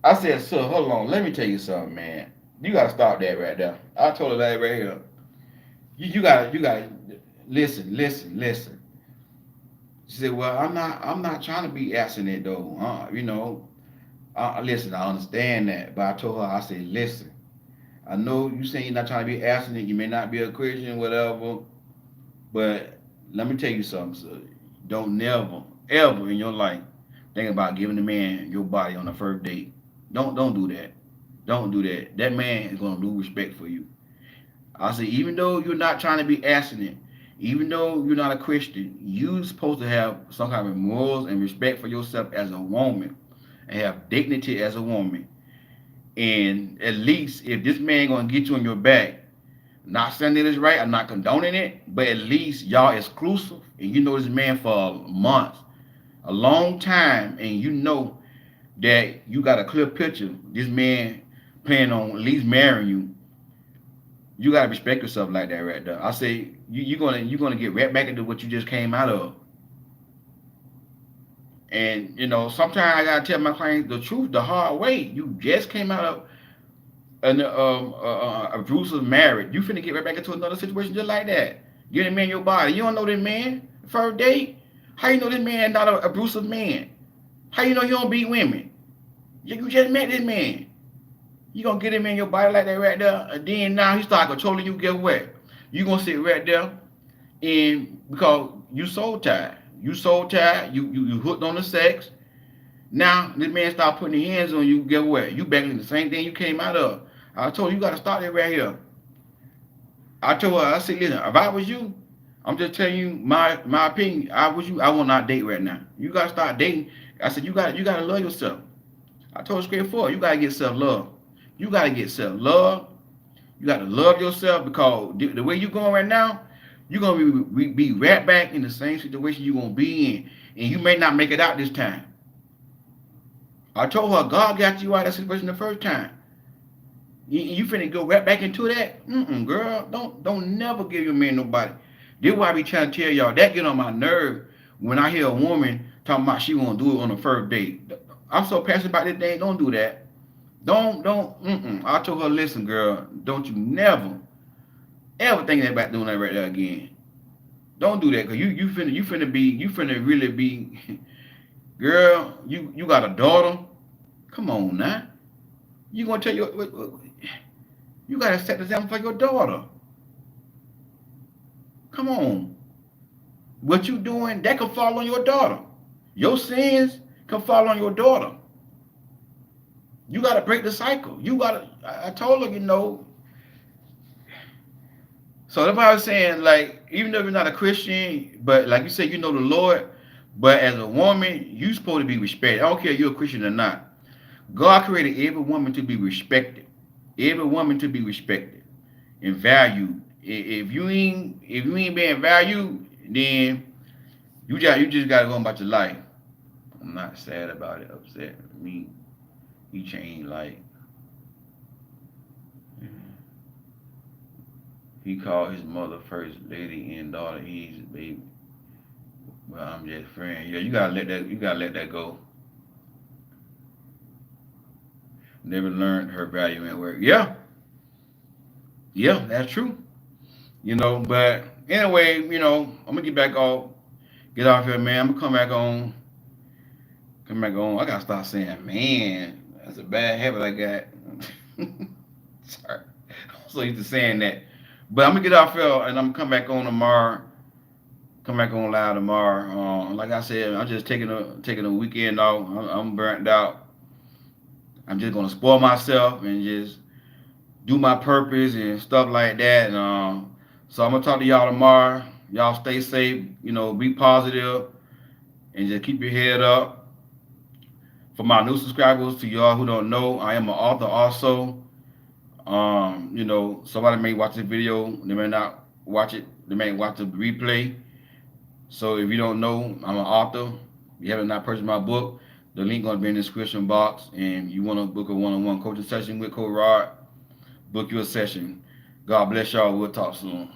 I said, so hold on, let me tell you something, man. You gotta stop that right there. I told her that right here. You gotta listen, listen, listen. She said, well, I'm not trying to be abstinent though. Listen, I understand that, but I told her, I said, listen, I know you saying you're not trying to be abstinent. You may not be a Christian, whatever, but let me tell you something, sir. Don't never, ever in your life think about giving a man your body on the first date. Don't do that. Don't do that. That man is gonna lose respect for you. I say, even though you're not trying to be abstinent, even though you're not a Christian, you're supposed to have some kind of morals and respect for yourself as a woman and have dignity as a woman. And at least if this man gonna get you on your back, not saying that it's right, I'm not condoning it, but at least y'all exclusive and you know this man for months, a long time, and you know that you got a clear picture. This man planning on at least marrying you. You gotta respect yourself like that right there. I say you're gonna get right back into what you just came out of. And sometimes I gotta tell my clients the truth the hard way. You just came out of an abusive marriage. You finna get right back into another situation just like that. Get a man your body. You don't know this man first date. How you know this man not an abusive man? How you know he don't beat women? You just met this man. You gonna get him in your body like that right there, and then now he start controlling you. Guess what? You gonna sit right there, and because you soul tied, you hooked on the sex. Now this man start putting his hands on you. Guess what? You back in the same thing you came out of. I told you, you gotta start it right here. I told her, I said, listen, if I was you, I'm just telling you my opinion. I was you, I will not date right now. You gotta start dating I said, you gotta love yourself. I told her straightforward, you gotta get self-love. You gotta get self-love. You gotta love yourself because the way you going right now, you're gonna be right back in the same situation you're gonna be in. And you may not make it out this time. I told her God got you out of that situation the first time. You finna go right back into that? Girl. Don't never give your man nobody. This is why I be trying to tell y'all. That get on my nerve when I hear a woman talking about she wanna do it on the first date. I'm so passionate about this thing. Don't do that. Don't. I told her, listen, girl. Don't you never, ever think about doing that right there again. Don't do that, cause you finna really be, girl. You got a daughter. Come on now. You gonna tell your you gotta set the example for your daughter. Come on. What you doing, that can fall on your daughter. Your sins can fall on your daughter. You gotta break the cycle. You gotta I told her, so that's why I was saying, like, even though you're not a Christian, but like you said, you know the Lord, but as a woman, you supposed to be respected. I don't care if you're a Christian or not. God created every woman to be respected. Every woman to be respected and valued. If you ain't being valued, then you just gotta go about your life. I'm not sad about it, upset. Me, he changed like he called his mother first lady and daughter. He's baby. Well, I'm just friend. Yeah, you gotta let that go. Never learned her value at work. Yeah, yeah, that's true. But anyway, I'm gonna get off here, man. I'm gonna come back on. I gotta stop saying, man. That's a bad habit I got. Sorry, I'm so used to saying that. But I'm gonna get off here and I'm gonna come back on tomorrow. Come back on live tomorrow. Like I said, I'm just taking a weekend off. I'm burnt out. I'm just gonna spoil myself and just do my purpose and stuff like that. And so I'm gonna talk to y'all tomorrow. Y'all stay safe. Be positive and just keep your head up. For my new subscribers, to y'all who don't know, I am an author also. Somebody may watch this video, they may not watch it, they may watch the replay. So if you don't know, I'm an author. If you haven't not purchased my book, the link gonna be in the description box. And you wanna book a one-on-one coaching session with Coach Rod, book your session. God bless y'all. We'll talk soon.